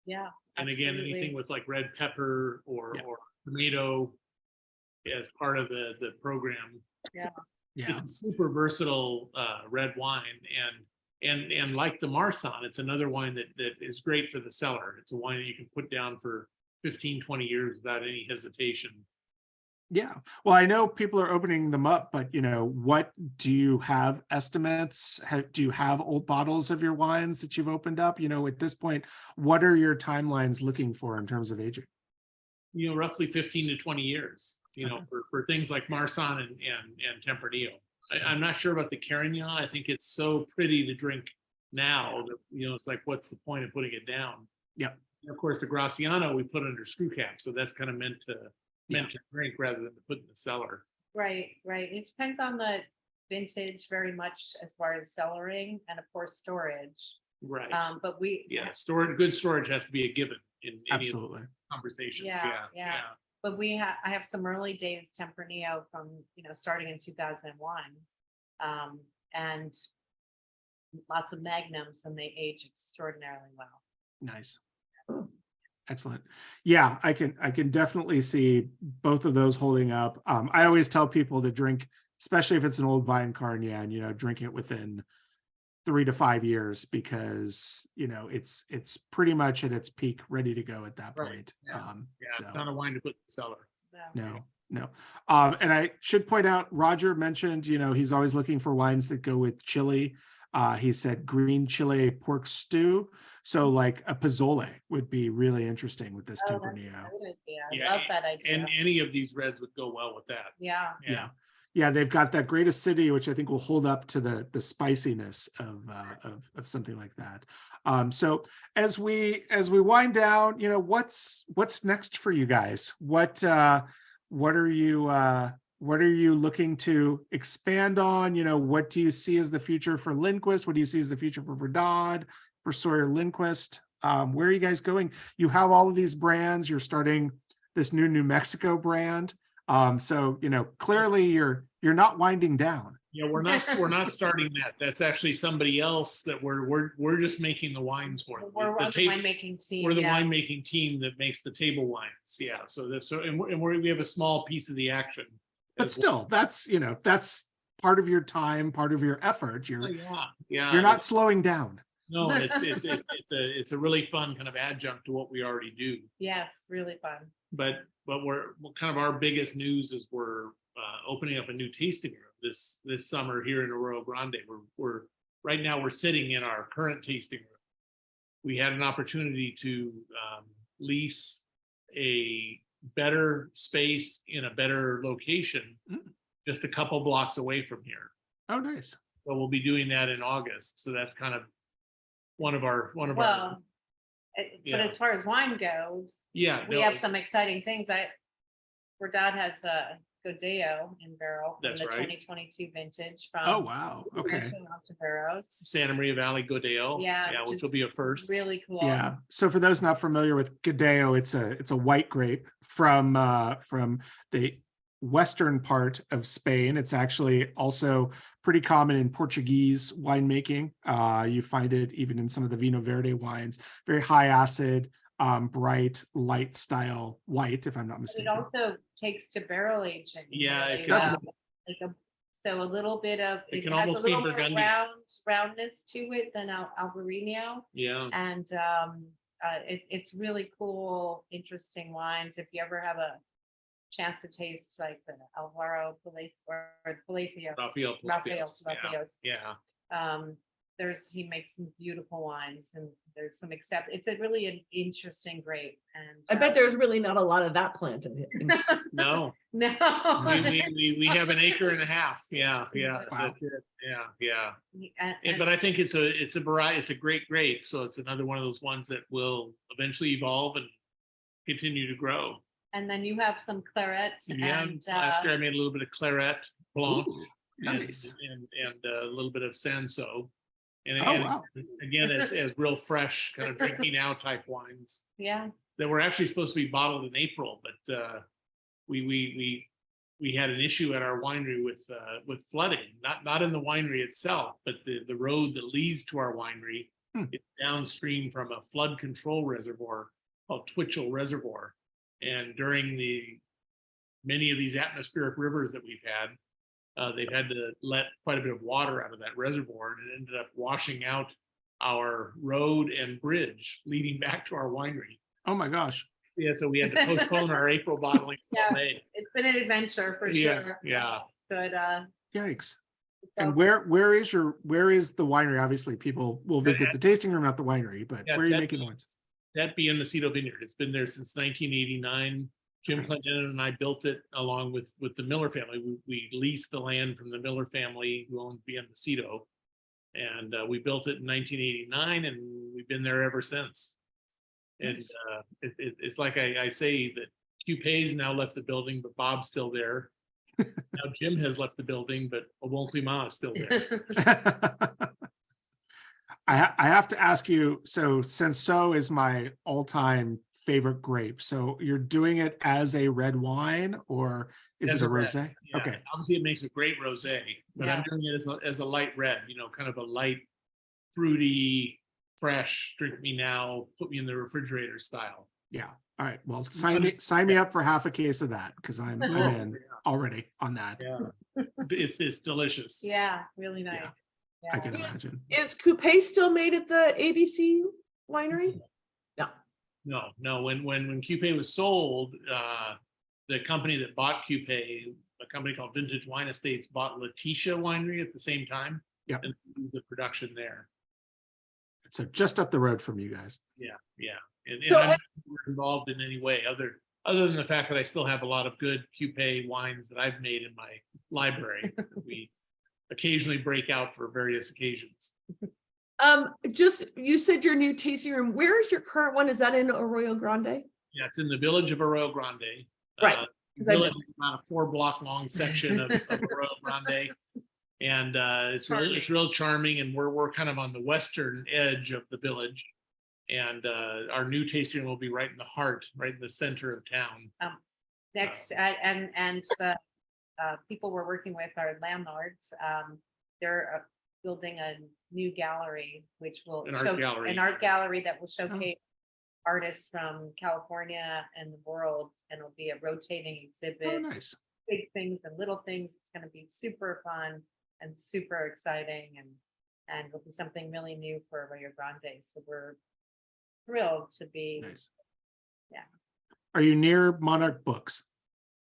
Yeah. And again, absolutely. anything with like red pepper or tomato as part of the program. Yeah. It's a super versatile red wine, and like the Marsanne, it's another wine that is great for the cellar. It's a wine that you can put down for 15, 20 years without any hesitation. Yeah. Well, I know people are opening them up, but you know, what do you have estimates? Do you have old bottles of your wines that you've opened up? You know, at this point, what are your timelines looking for in terms of aging? You know, roughly 15 to 20 years, you know, for things like Marsanne and Tempranillo. I'm not sure about the Carignan. I think it's so pretty to drink now that, you know, it's like, what's the point of putting it down? Yep. And of course, the Graciano we put under screw cap. So that's kind of meant to drink rather than to put in the cellar. Right. It depends on the vintage very much as far as cellaring and of course storage. Right. But good storage has to be a given in any Absolutely. of the conversations. Yeah. But I have some early days Tempranillo from, you know, starting in 2001. And lots of magnums, and they age extraordinarily well. Nice. Excellent. Yeah, I can definitely see both of those holding up. I always tell people to drink, especially if it's an old vine Carignan, you know, drink it within 3 to 5 years, because you know it's pretty much at its peak, ready to go at that point. So, it's not a wine to put in the cellar. No. And I should point out, Roger mentioned, you know, he's always looking for wines that go with chili. He said green chili pork stew. So like a pozole would be really interesting with this Tempranillo. I love that idea. And any of these reds would go well with that. Yeah, they've got that great acidity, which I think will hold up to the spiciness of something like that. So as we wind down, you know, what's next for you guys? What are you looking to expand on? You know, what do you see as the future for Lindquist? What do you see as the future for Verdad, for Sawyer Lindquist? Where are you guys going? You have all of these brands. You're starting this New Mexico brand. So, you know, clearly you're not winding down. Yeah, we're not starting that. That's actually somebody else that we're just making the wines for. We're the winemaking team. We're the winemaking team that makes the table wines. Yeah. So we have a small piece of the action. But still, that's, you know, that's part of your time, part of your effort. You're not slowing down. No, it's a really fun kind of adjunct to what we already do. Yes, really fun. But we're kind of, our biggest news is we're opening up a new tasting room this summer here in Arroyo Grande. We're right now we're sitting in our current tasting room. We had an opportunity to lease a better space in a better location, Mm. just a couple blocks away from here. Oh, nice. So we'll be doing that in August. So that's kind of one of our, Well, but Yeah. as far as wine goes, yeah. we no, have some exciting things. Verdad has a Godeo in barrel from That's the right. 2022 vintage from. Oh, wow. Okay. Monteveros. Santa Maria Valley Godeo. Yeah, Which just will be a first. Really cool. Yeah. So for those not familiar with Godeo, it's a white grape from the western part of Spain. It's actually also pretty common in Portuguese winemaking. You find it even in some of the Vinho Verde wines. Very high acid, bright, light style white, if I'm not But it mistaken. also takes to barrel aging. Yeah, it really does. well. So a little bit of, It it can has a almost be little more Burgundy. roundness to it than Albarino. Yeah. And it's really cool, interesting wines. If you ever have a chance to taste like the Alvaro Palacio, Raphael. Palacios, Yeah. he makes some beautiful wines, and there's some it's a really an interesting grape. And I bet there's really not a lot of that planted here. No. no. we have an acre and a half. Yeah. Wow. That's it. Yeah. And- But I think it's a variety. It's a great grape. So it's another one of those ones that will eventually evolve and continue to grow. And then you have some claret. Yeah. And Last year I made a little bit of claret blanche. Ooh, nice. And a little bit of Sanso. And Oh, wow. again, as real fresh, kind of drink me now type wines yeah, that were actually supposed to be bottled in April, but we had an issue at our winery with flooding, not in the winery itself, but the road that leads to our winery is downstream from a flood control reservoir called Twitchell Reservoir. And during many of these atmospheric rivers that we've had, they've had to let quite a bit of water out of that reservoir, and it ended up washing out our road and bridge leading back to our winery. Oh my gosh. Yeah, so we had to postpone our April bottling. Yeah. Until May. it's been an adventure for sure. Yeah. But Yikes. And where is the winery? Obviously, people will visit the tasting room, not the winery, but Yeah, where are you making the wines? That be Mendocino Vineyard. It's been there since 1989. Jim Clinton and I built it along with the Miller family. We leased the land from the Miller family who owned Mendocino, and we built it in 1989, and we've been there ever since. And Nice. it's like I say that Coupe's now left the building, but Bob's still there. Now Jim has left the building, but Bon Climat is still there. I have to ask you, so Sanso is my all-time favorite grape. So you're doing it as a red wine, or is As it a red, rosé? Yeah, Okay. obviously it makes a great rosé, but I'm doing it as a light red, kind of a light, fruity, fresh, drink me now, put me in the refrigerator style. Yeah. All right. Well, sign me up for half a case of that, because I'm in already on that. Yeah, it's delicious. yeah, really nice. I can Is, imagine. is Coupe still made at the ABC winery? No. No. When Coupe was sold, the company that bought Coupe, a company called Vintage Wine Estates, bought Letitia Winery at the same time. Yep. And the production there. So just up the road from you guys. Yeah. And So I'm not involved in any way other than the fact that I still have a lot of good Coupe wines that I've made in my library. We occasionally break out for various occasions. Just, you said your new tasting room. Where is your current one? Is that in Arroyo Grande? Yeah, it's in the village of Arroyo Grande. Right, The 'cause I village is about a 4-block long section of Arroyo Grande. And it's real charming, and we're kind of on the western edge of the village. And our new tasting room will be right in the heart, right in the center of town. Next, and the people we're working with are landlords. They're building a new gallery, which will An art gallery. an art gallery that will showcase artists from California and the world, and it'll be a rotating Oh, exhibit, nice. big things and little things. It's going to be super fun and super exciting, and it'll be something really new for Arroyo Grande. So we're thrilled to be. Nice. Yeah. Are you near Monarch Books?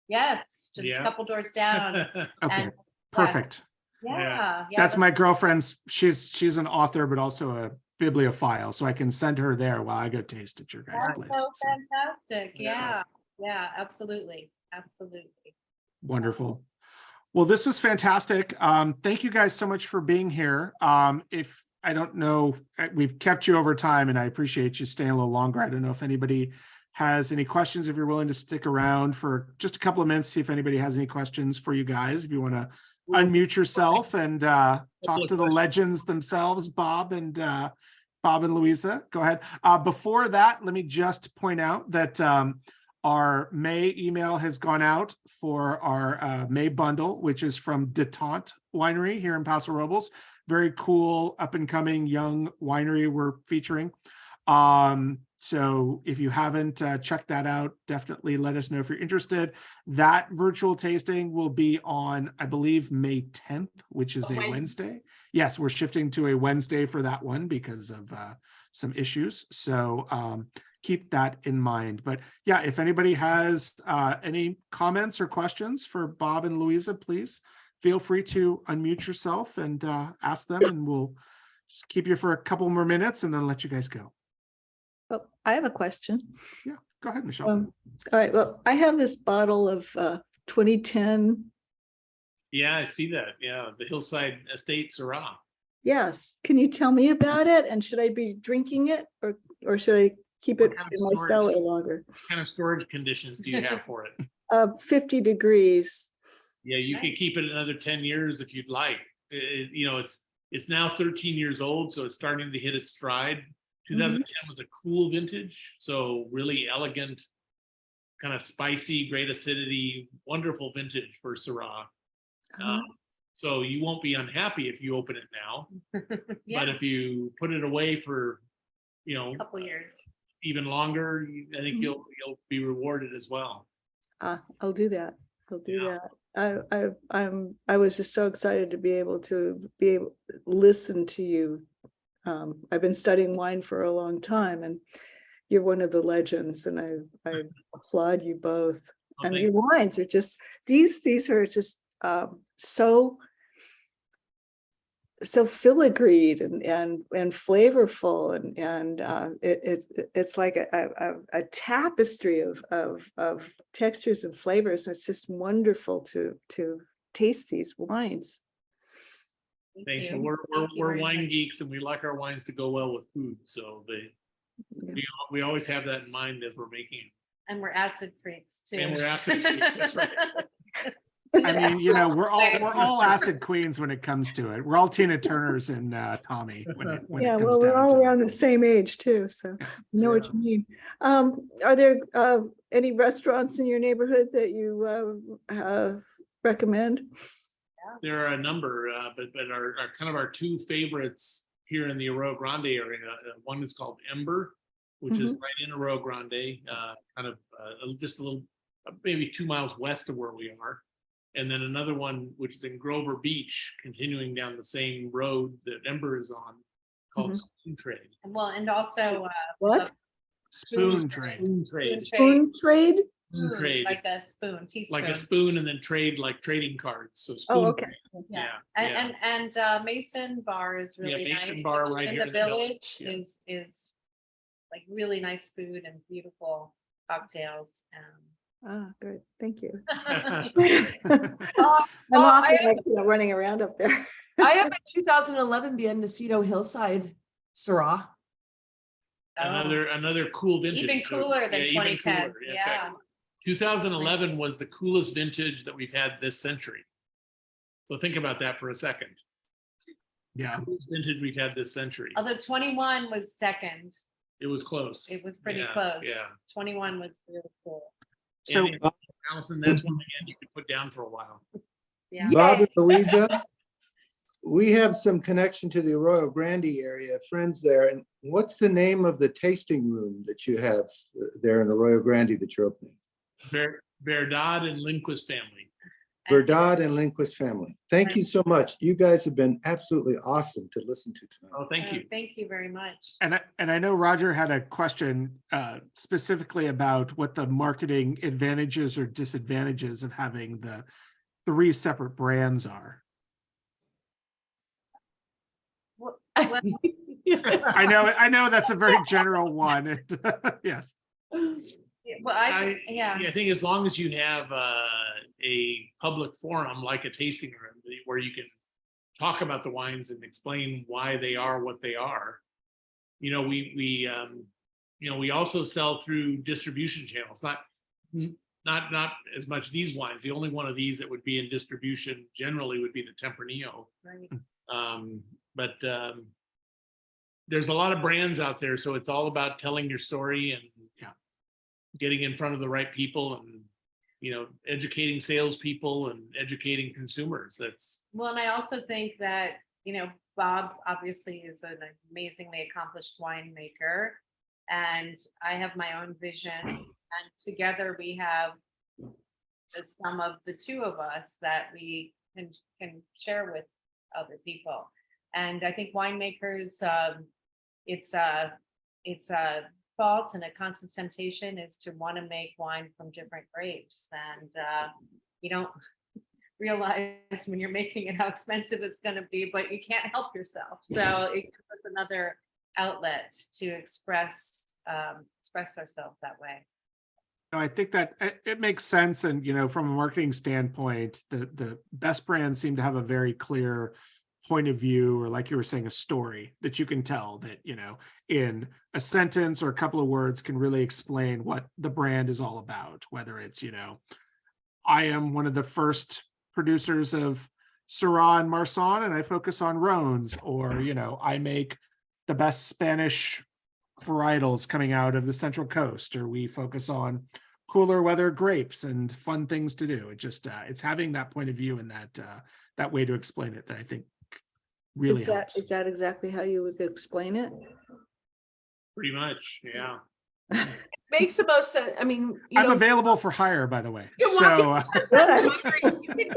Yes, just Yeah. a couple doors down. Okay, And- perfect. Yeah. That's my girlfriend's. She's an author, but also a bibliophile, so I can send her there while I go taste at your guys' That's place. so So, fantastic. Yeah. Yeah. Yeah, absolutely. Absolutely. Wonderful. Well, this was fantastic. Thank you guys so much for being here. If I don't know, we've kept you over time and I appreciate you staying a little longer. I don't know if anybody has any questions, if you're willing to stick around for just a couple of minutes, see if anybody has any questions for you guys. If you want to unmute yourself and talk to the legends themselves, Bob and Louisa, go ahead. Before that, let me just point out that our May email has gone out for our May bundle, which is from Detente Winery here in Paso Robles. Very cool, up and coming young winery we're featuring. So if you haven't checked that out, definitely let us know if you're interested. That virtual tasting will be on, I believe, May 10th, which is a Wednesday. Yes, we're shifting to a Wednesday for that one because of some issues. So keep that in mind. But yeah, if anybody has any comments or questions for Bob and Louisa, please feel free to unmute yourself and ask them, and we'll just keep you for a couple more minutes and then let you guys go. Well, I have a question. Yeah, go ahead, Michelle. All right. Well, I have this bottle of 2010. Yeah, I see that. Yeah, the Hillside Estate Syrah. Yes. Can you tell me about it? And should I be drinking it or should I keep it What kind of in my storage? cellar longer? What kind of storage conditions do you have for it? 50 degrees. Yeah, you could keep it another 10 years if you'd like. You know, it's now 13 years old, so it's starting to hit its stride. 2010 was a cool vintage, so really elegant, kind of spicy, great acidity, wonderful vintage for Syrah. So you won't be unhappy if you open it now, Yeah, but if you put it away for, you know, a couple years. even longer, I think you'll be rewarded as well. I'll do that. I'll do Yeah. that. I was just so excited to be able to listen to you. I've been studying wine for a long time, and you're one of the legends, and I applaud you both. Oh, And thank your wines are just these are just so filigreed and flavorful, and it's like a tapestry of textures and flavors. It's just wonderful to taste these wines. Thanks. you. Well, Thank you we're very wine much. geeks, and we like our wines to go well with food. So we always have that in mind as we're making it. And we're acid freaks too. And we're acid freaks, that's right. I mean, you know, we're all acid queens when it comes to it. We're all Tina Turners and Tommy when it Yeah, comes well, we're down all to around it. the same age too, so I know what you mean. Are there any restaurants in your neighborhood that you recommend? There are a number, but our kind of our two favorites here in the Arroyo Grande area. One is called Ember, which is right in Arroyo Grande, kind of just a little, maybe 2 miles west of where we are. And then another one, which is in Grover Beach, continuing down the same road that Ember is on, called Spoon Trade. Well, and also What? Spoon trade. Spoon Trade. Spoon trade? Spoon Trade. like a spoon, teaspoon. Like a spoon, and then trade like trading cards. So Oh, spoon. okay. Trade. Yeah. Yeah. And Mason Bar is really Mason nice. Bar right in here the in the village, village is like really nice food and beautiful cocktails. Good. Thank you. Uh, I'm I often running around up there. I have a 2011 Mendocino Hillside Syrah. Another cool vintage. Even cooler than even 2010. cooler. In Yeah. fact, 2011 was the coolest vintage that we've had this century. So think about that for a second. Yeah. Coolest vintage we've had this century. Although 21 was second. It was close. It was pretty Yeah, close. Yeah. 21 was really cool. So And Allison, that's one again you could put down for a while. Yeah. Bob and Louisa, we have some connection to the Arroyo Grande area, friends there. And what's the name of the tasting room that you have there in Arroyo Grande that you're opening? Verdad and Lindquist family. Verdad and Lindquist family. Thank you so much. You guys have been absolutely awesome to listen to tonight. Oh, thank you. Thank you very much. And I know Roger had a question specifically about what the marketing advantages or disadvantages of having the 3 separate brands are. Well, I know that's a very general one. Yes. Well, yeah. I think as long as you have a public forum like a tasting room where you can talk about the wines and explain why they are what they are. You know, we also sell through distribution channels, not as much these wines. The only one of these that would be in distribution generally would be the Tempranillo. Right. But there's a lot of brands out there, so it's all about telling your story and getting in front of the right people and educating salespeople and educating consumers. Well, and I also think that Bob obviously is an amazingly accomplished winemaker, and I have my own vision, and together we have the sum of the two of us that we can share with other people. And I think winemakers, it's a fault and a constant temptation is to want to make wine from different grapes, and you don't realize when you're making it how expensive it's going to be, but you can't help yourself. So it gives us another outlet to express ourselves that way. I think that it makes sense. And, from a marketing standpoint, the best brands seem to have a very clear point of view, or like you were saying, a story that you can tell that, in a sentence or a couple of words can really explain what the brand is all about. Whether it's, I am one of the first producers of Syrah and Marsanne, and I focus on Rhones, or, I make the best Spanish varietals coming out of the Central Coast, or we focus on cooler weather grapes and fun things to do. It just, it's having that point of view and that way to explain it that I think really helps. Is that exactly how you would explain it? Pretty much, yeah. Makes the most sense. I mean, I'm available for hire, by the way. You can So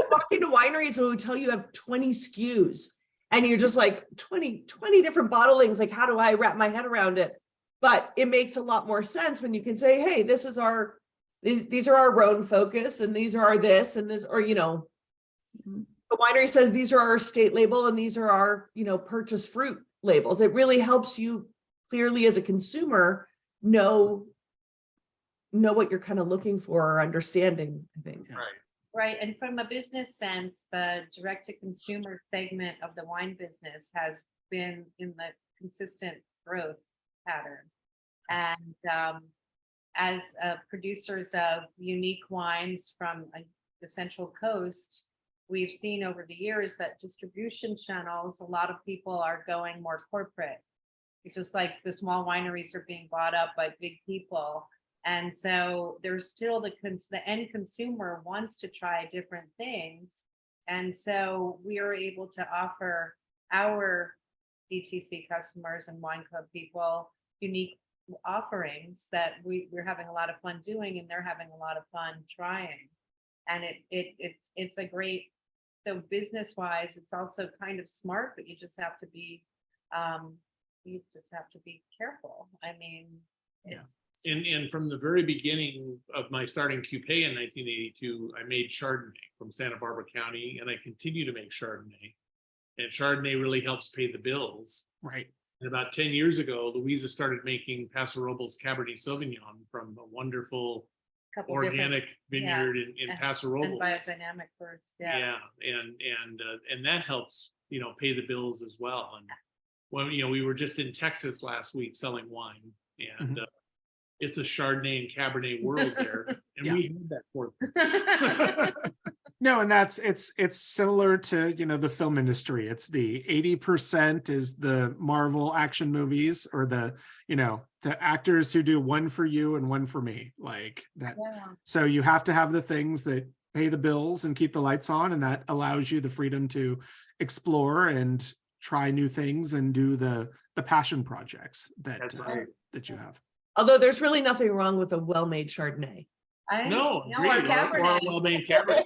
walk into wineries who tell you have 20 SKUs, and you're just like 20 different bottlings. Like, how do I wrap my head around it? But it makes a lot more sense when you can say, hey, these are our Rhone focus, and these are our this and this, or, the winery says these are our state label and these are our, purchase fruit labels. It really helps you clearly as a consumer know what you're kind of looking for or understanding, I think. Right. And from a business sense, the direct to consumer segment of the wine business has been in the consistent growth pattern. And as producers of unique wines from the Central Coast, we've seen over the years that distribution channels, a lot of people are going more corporate. It's just like the small wineries are being bought up by big people. And so there's still the end consumer wants to try different things. And so we are able to offer our DTC customers and wine club people unique offerings that we're having a lot of fun doing, and they're having a lot of fun trying. And it's a great, so business wise, it's also kind of smart, but you just have to be careful. I mean, And from the very beginning of my starting Cupé in 1982, I made Chardonnay from Santa Barbara County, and I continue to make Chardonnay. And Chardonnay really helps pay the bills. right. And about 10 years ago, Louisa started making Paso Robles Cabernet Sauvignon from a wonderful couple organic vineyard in and- Paso different and Robles. biodynamic first. Yeah, and that helps, pay the bills as well. And when we were just in Texas last week selling wine, and it's a Chardonnay and Cabernet world there, and we had that for them. No, and it's similar to, the film industry. It's the 80% is the Marvel action movies, or the actors who do one for you and one for me, like that. Yeah. So you have to have the things that pay the bills and keep the lights on, and that allows you the freedom to explore and try new things and do the passion projects that that you have. Although there's really nothing wrong with a well-made Chardonnay. No, our great, or Cabernet. well-made Cabernet.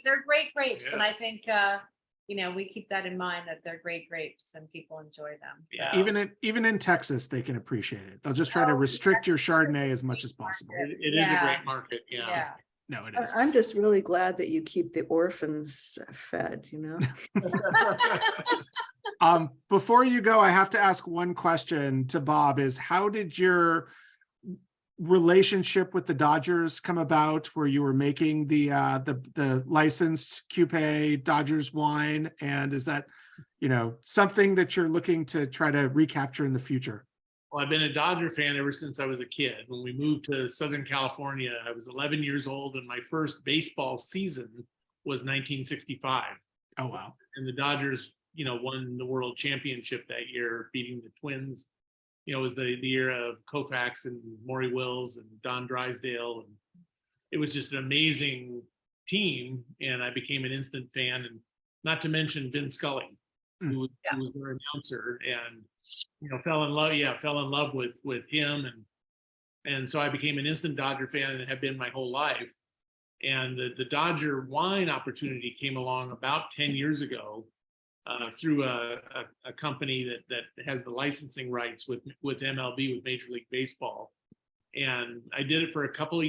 They're great grapes, and Yeah. I think we keep that in mind, that they're great grapes and people enjoy them. Yeah. So, Even in Texas, they can appreciate it. They'll just try to restrict your Chardonnay as much as possible. It is a great market. yeah. No, it is. I'm just really glad that you keep the orphans fed, Before you go, I have to ask one question to Bob: is how did your relationship with the Dodgers come about, where you were making the licensed Coupe Dodgers wine? And is that, something that you're looking to try to recapture in the future? Well, I've been a Dodger fan ever since I was a kid. When we moved to Southern California, I was 11 years old, and my first baseball season was 1965. Oh, wow. And the Dodgers, won the world championship that year, beating the Twins. It was the year of Koufax and Maury Wills and Don Drysdale. And it was just an amazing team. And I became an instant fan, and not to mention Vin Scully, who was their announcer, and fell in love with him, and so I became an instant Dodger fan and have been my whole life. And the Dodger wine opportunity came along about 10 years ago through a company that has the licensing rights with MLB, with Major League Baseball. And I did it for a couple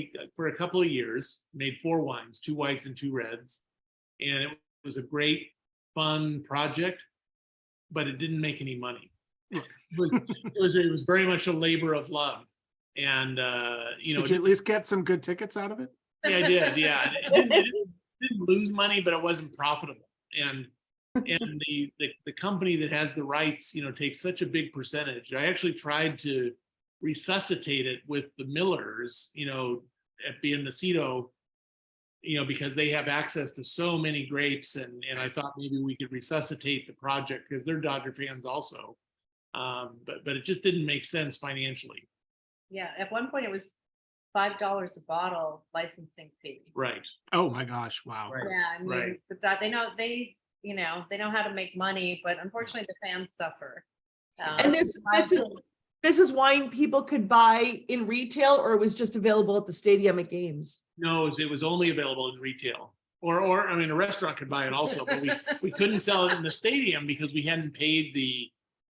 of years, made 4 wines, 2 whites and 2 reds, and it was a great, fun project, but it didn't make any money. It was very much a labor of love. And did you at least get some good tickets out of it? Yeah, I did. Yeah, it didn't lose money, but it wasn't profitable. And the company that has the rights, takes such a big percentage. I actually tried to resuscitate it with the Millers, at Mendocino, because they have access to so many grapes, and I thought maybe we could resuscitate the project because they're Dodger fans also. But it just didn't make sense financially. Yeah, at one point it was $5 a bottle licensing fee. Right. Oh my gosh! Wow. Right. Yeah, I mean, Right. but that they know how to make money, but unfortunately the fans suffer. And this is wine people could buy in retail, or it was just available at the stadium at games? No, it was only available in retail, or I mean, a restaurant could buy it also, but we couldn't sell it in the stadium because we hadn't paid the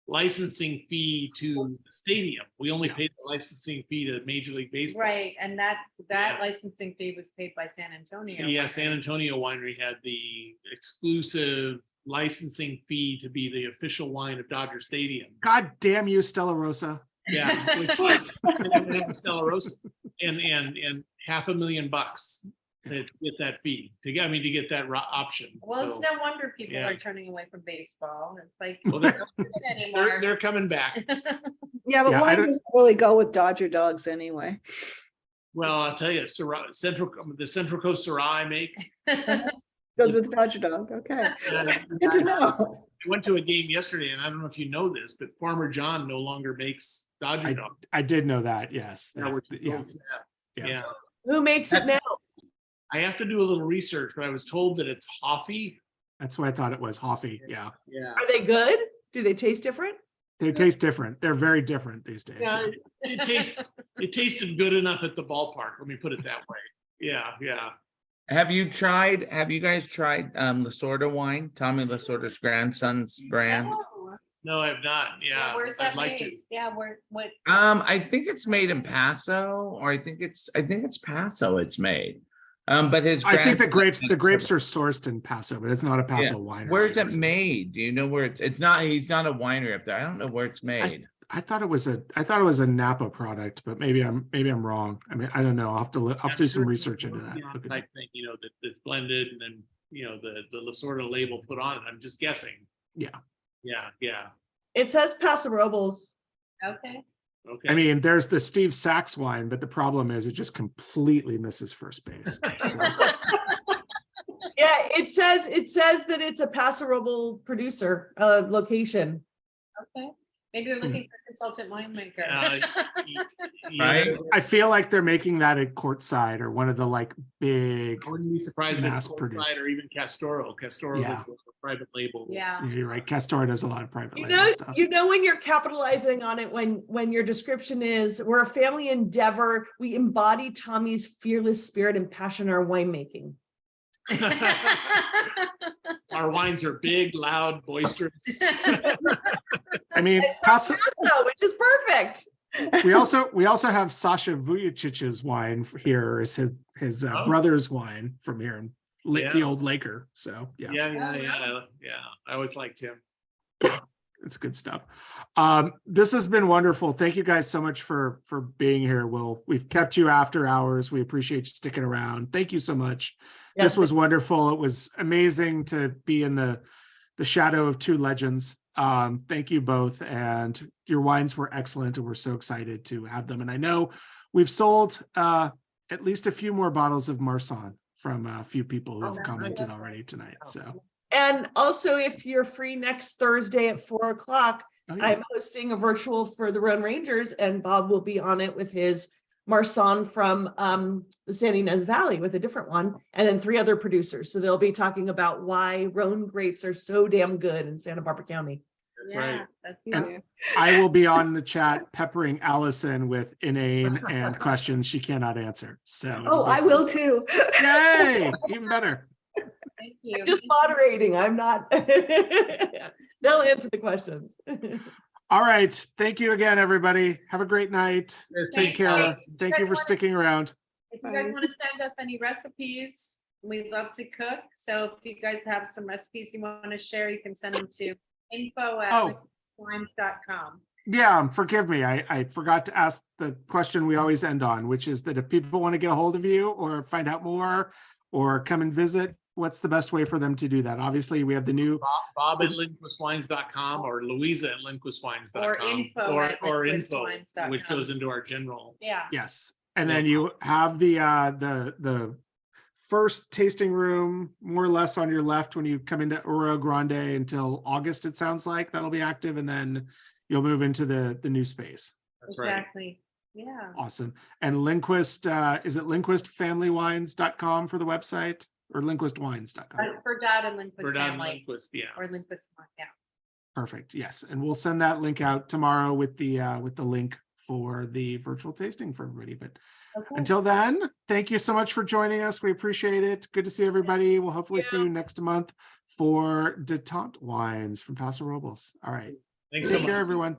licensing fee to the stadium. We only paid the licensing fee to Major League Baseball. Right, and that Yeah. licensing fee was paid by San Antonio. Yeah, Winery. San Antonio Winery had the exclusive licensing fee to be the official wine of Dodger Stadium. God damn you, Stella Rosa. Yeah, which and Stella Rosa, and $500,000 to get that fee, to get that option. Well, it's So, no wonder people yeah. are turning away from baseball. It's like Well, they don't do it anymore. they're coming back. Yeah, but Yeah, I wine don't- doesn't really go with Dodger dogs anyway. Well, I'll tell you, the Central Coast Syrah I make. Goes with Dodger dog, okay. Good to know. I went to a game yesterday, and I don't know if you know this, but Farmer John no longer makes Dodger dog. I did know that. Yes. Yeah, which is Yeah. really sad. Yeah. Yeah, Who makes it now? I have to do a little research, but I was told that it's Hoffy. That's what I thought it was. Hoffy. Yeah. Yeah. Are they good? Do they taste different? They taste different. They're very different these days. Yeah, it tasted good enough at the ballpark. Let me put it that way. Yeah, yeah. Have you guys tried Lasorda wine? Tommy Lasorda's grandson's brand? Oh, No, I have not. Yeah. where's I'd that like made? to. Yeah, what? I think it's made in Paso, or I think it's Paso it's made. But his I think the grandson- grapes are sourced in Paso, but it's not a Paso winery. Where's it It's- made? Do you know where it's not, he's not a winery up there. I don't know where it's made. I thought it was a Napa product, but maybe I'm wrong. I mean, I don't know. I'll have to do some research into that. Look at Type thing, that's blended, and then the Lasorda label put on it. I'm just guessing. Yeah. Yeah. It says Paso Robles. Okay. Okay. I mean, there's the Steve Sachs wine, but the problem is it just completely misses first base. So, Yeah, it says that it's a Paso Robles producer location. Okay. Maybe we're looking for a consultant winemaker. Right? I feel like they're making that at Courtside or one of the like big. I wouldn't be surprised if it's mass produced. Courtside or even Castoro. Castoro Yeah. is a private label. Yeah. You're right. Castor does a lot of private You label know, stuff. when you're capitalizing on it, when your description is, we're a family endeavor, we embody Tommy's fearless spirit and passion in our winemaking. Our wines are big, loud, boisterous. I mean, It's Paso, Paso, which is perfect. we also have Sasha Vujicic's wine here as his Oh. brother's wine from here in the Yeah. old Laker. So yeah. Yeah. I always liked him. It's good stuff. This has been wonderful. Thank you guys so much for being here. We've kept you after hours. We appreciate you sticking around. Thank you so much. This Yes, was wonderful. It was amazing to be in the shadow of two legends. Thank you both. And your wines were excellent, and we're so excited to have them. And I know we've sold at least a few more bottles of Marsanne from a few people who have Oh, commented nice. already tonight. So And also, if you're free next Thursday at 4:00, oh, yeah. I'm hosting a virtual for the Rhone Rangers, and Bob will be on it with his Marsanne from the San Ynez Valley with a different one, and then 3 other producers. So they'll be talking about why Rhone grapes are so damn good in Santa Barbara County. That's right. Yeah, that's And I will be on the chat peppering Allison with inane and questions she cannot answer. So Oh, I will too. Yay! Even better. Thank you. Just moderating. I'm not. They'll answer the questions. All right. Thank you again, everybody. Have a great night. Take Thanks, care. guys. Thank you for sticking around. If you guys want to send us any recipes, we love to cook. So if you guys have some recipes you want to share, you can send them to info@wines.com. Yeah, forgive me. I forgot to ask the question we always end on, which is that if people want to get a hold of you or find out more or come and visit, what's the best way for them to do that? Obviously, we have the new Bob at lindquistwines.com or Louisa at lindquistwines.com. Or info at or info, lindquistwines.com. which goes into our general. Yeah. yes. And then you have the first tasting room more or less on your left when you come into Oro Grande until August, it sounds like that'll be active, and then you'll move into the new space. That's right. Exactly. Yeah. Awesome. And Lindquist, is it lindquistfamilywines.com for the website or lindquistwines.com? Verdad and Lindquist Verdad and family, Lindquist, yeah. or Lindquist, yeah. Perfect. Yes. And we'll send that link out tomorrow with the link for the virtual tasting for everybody. But Okay. until then, thank you so much for joining us. We appreciate it. Good to see everybody. We'll hopefully see you next month for Detente Wines from Paso Robles. All right. Thanks so Take care, much. everyone.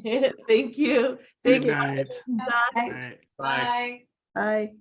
Thank you. Good Thank you. night. Zach. All right. Bye. Bye. Bye.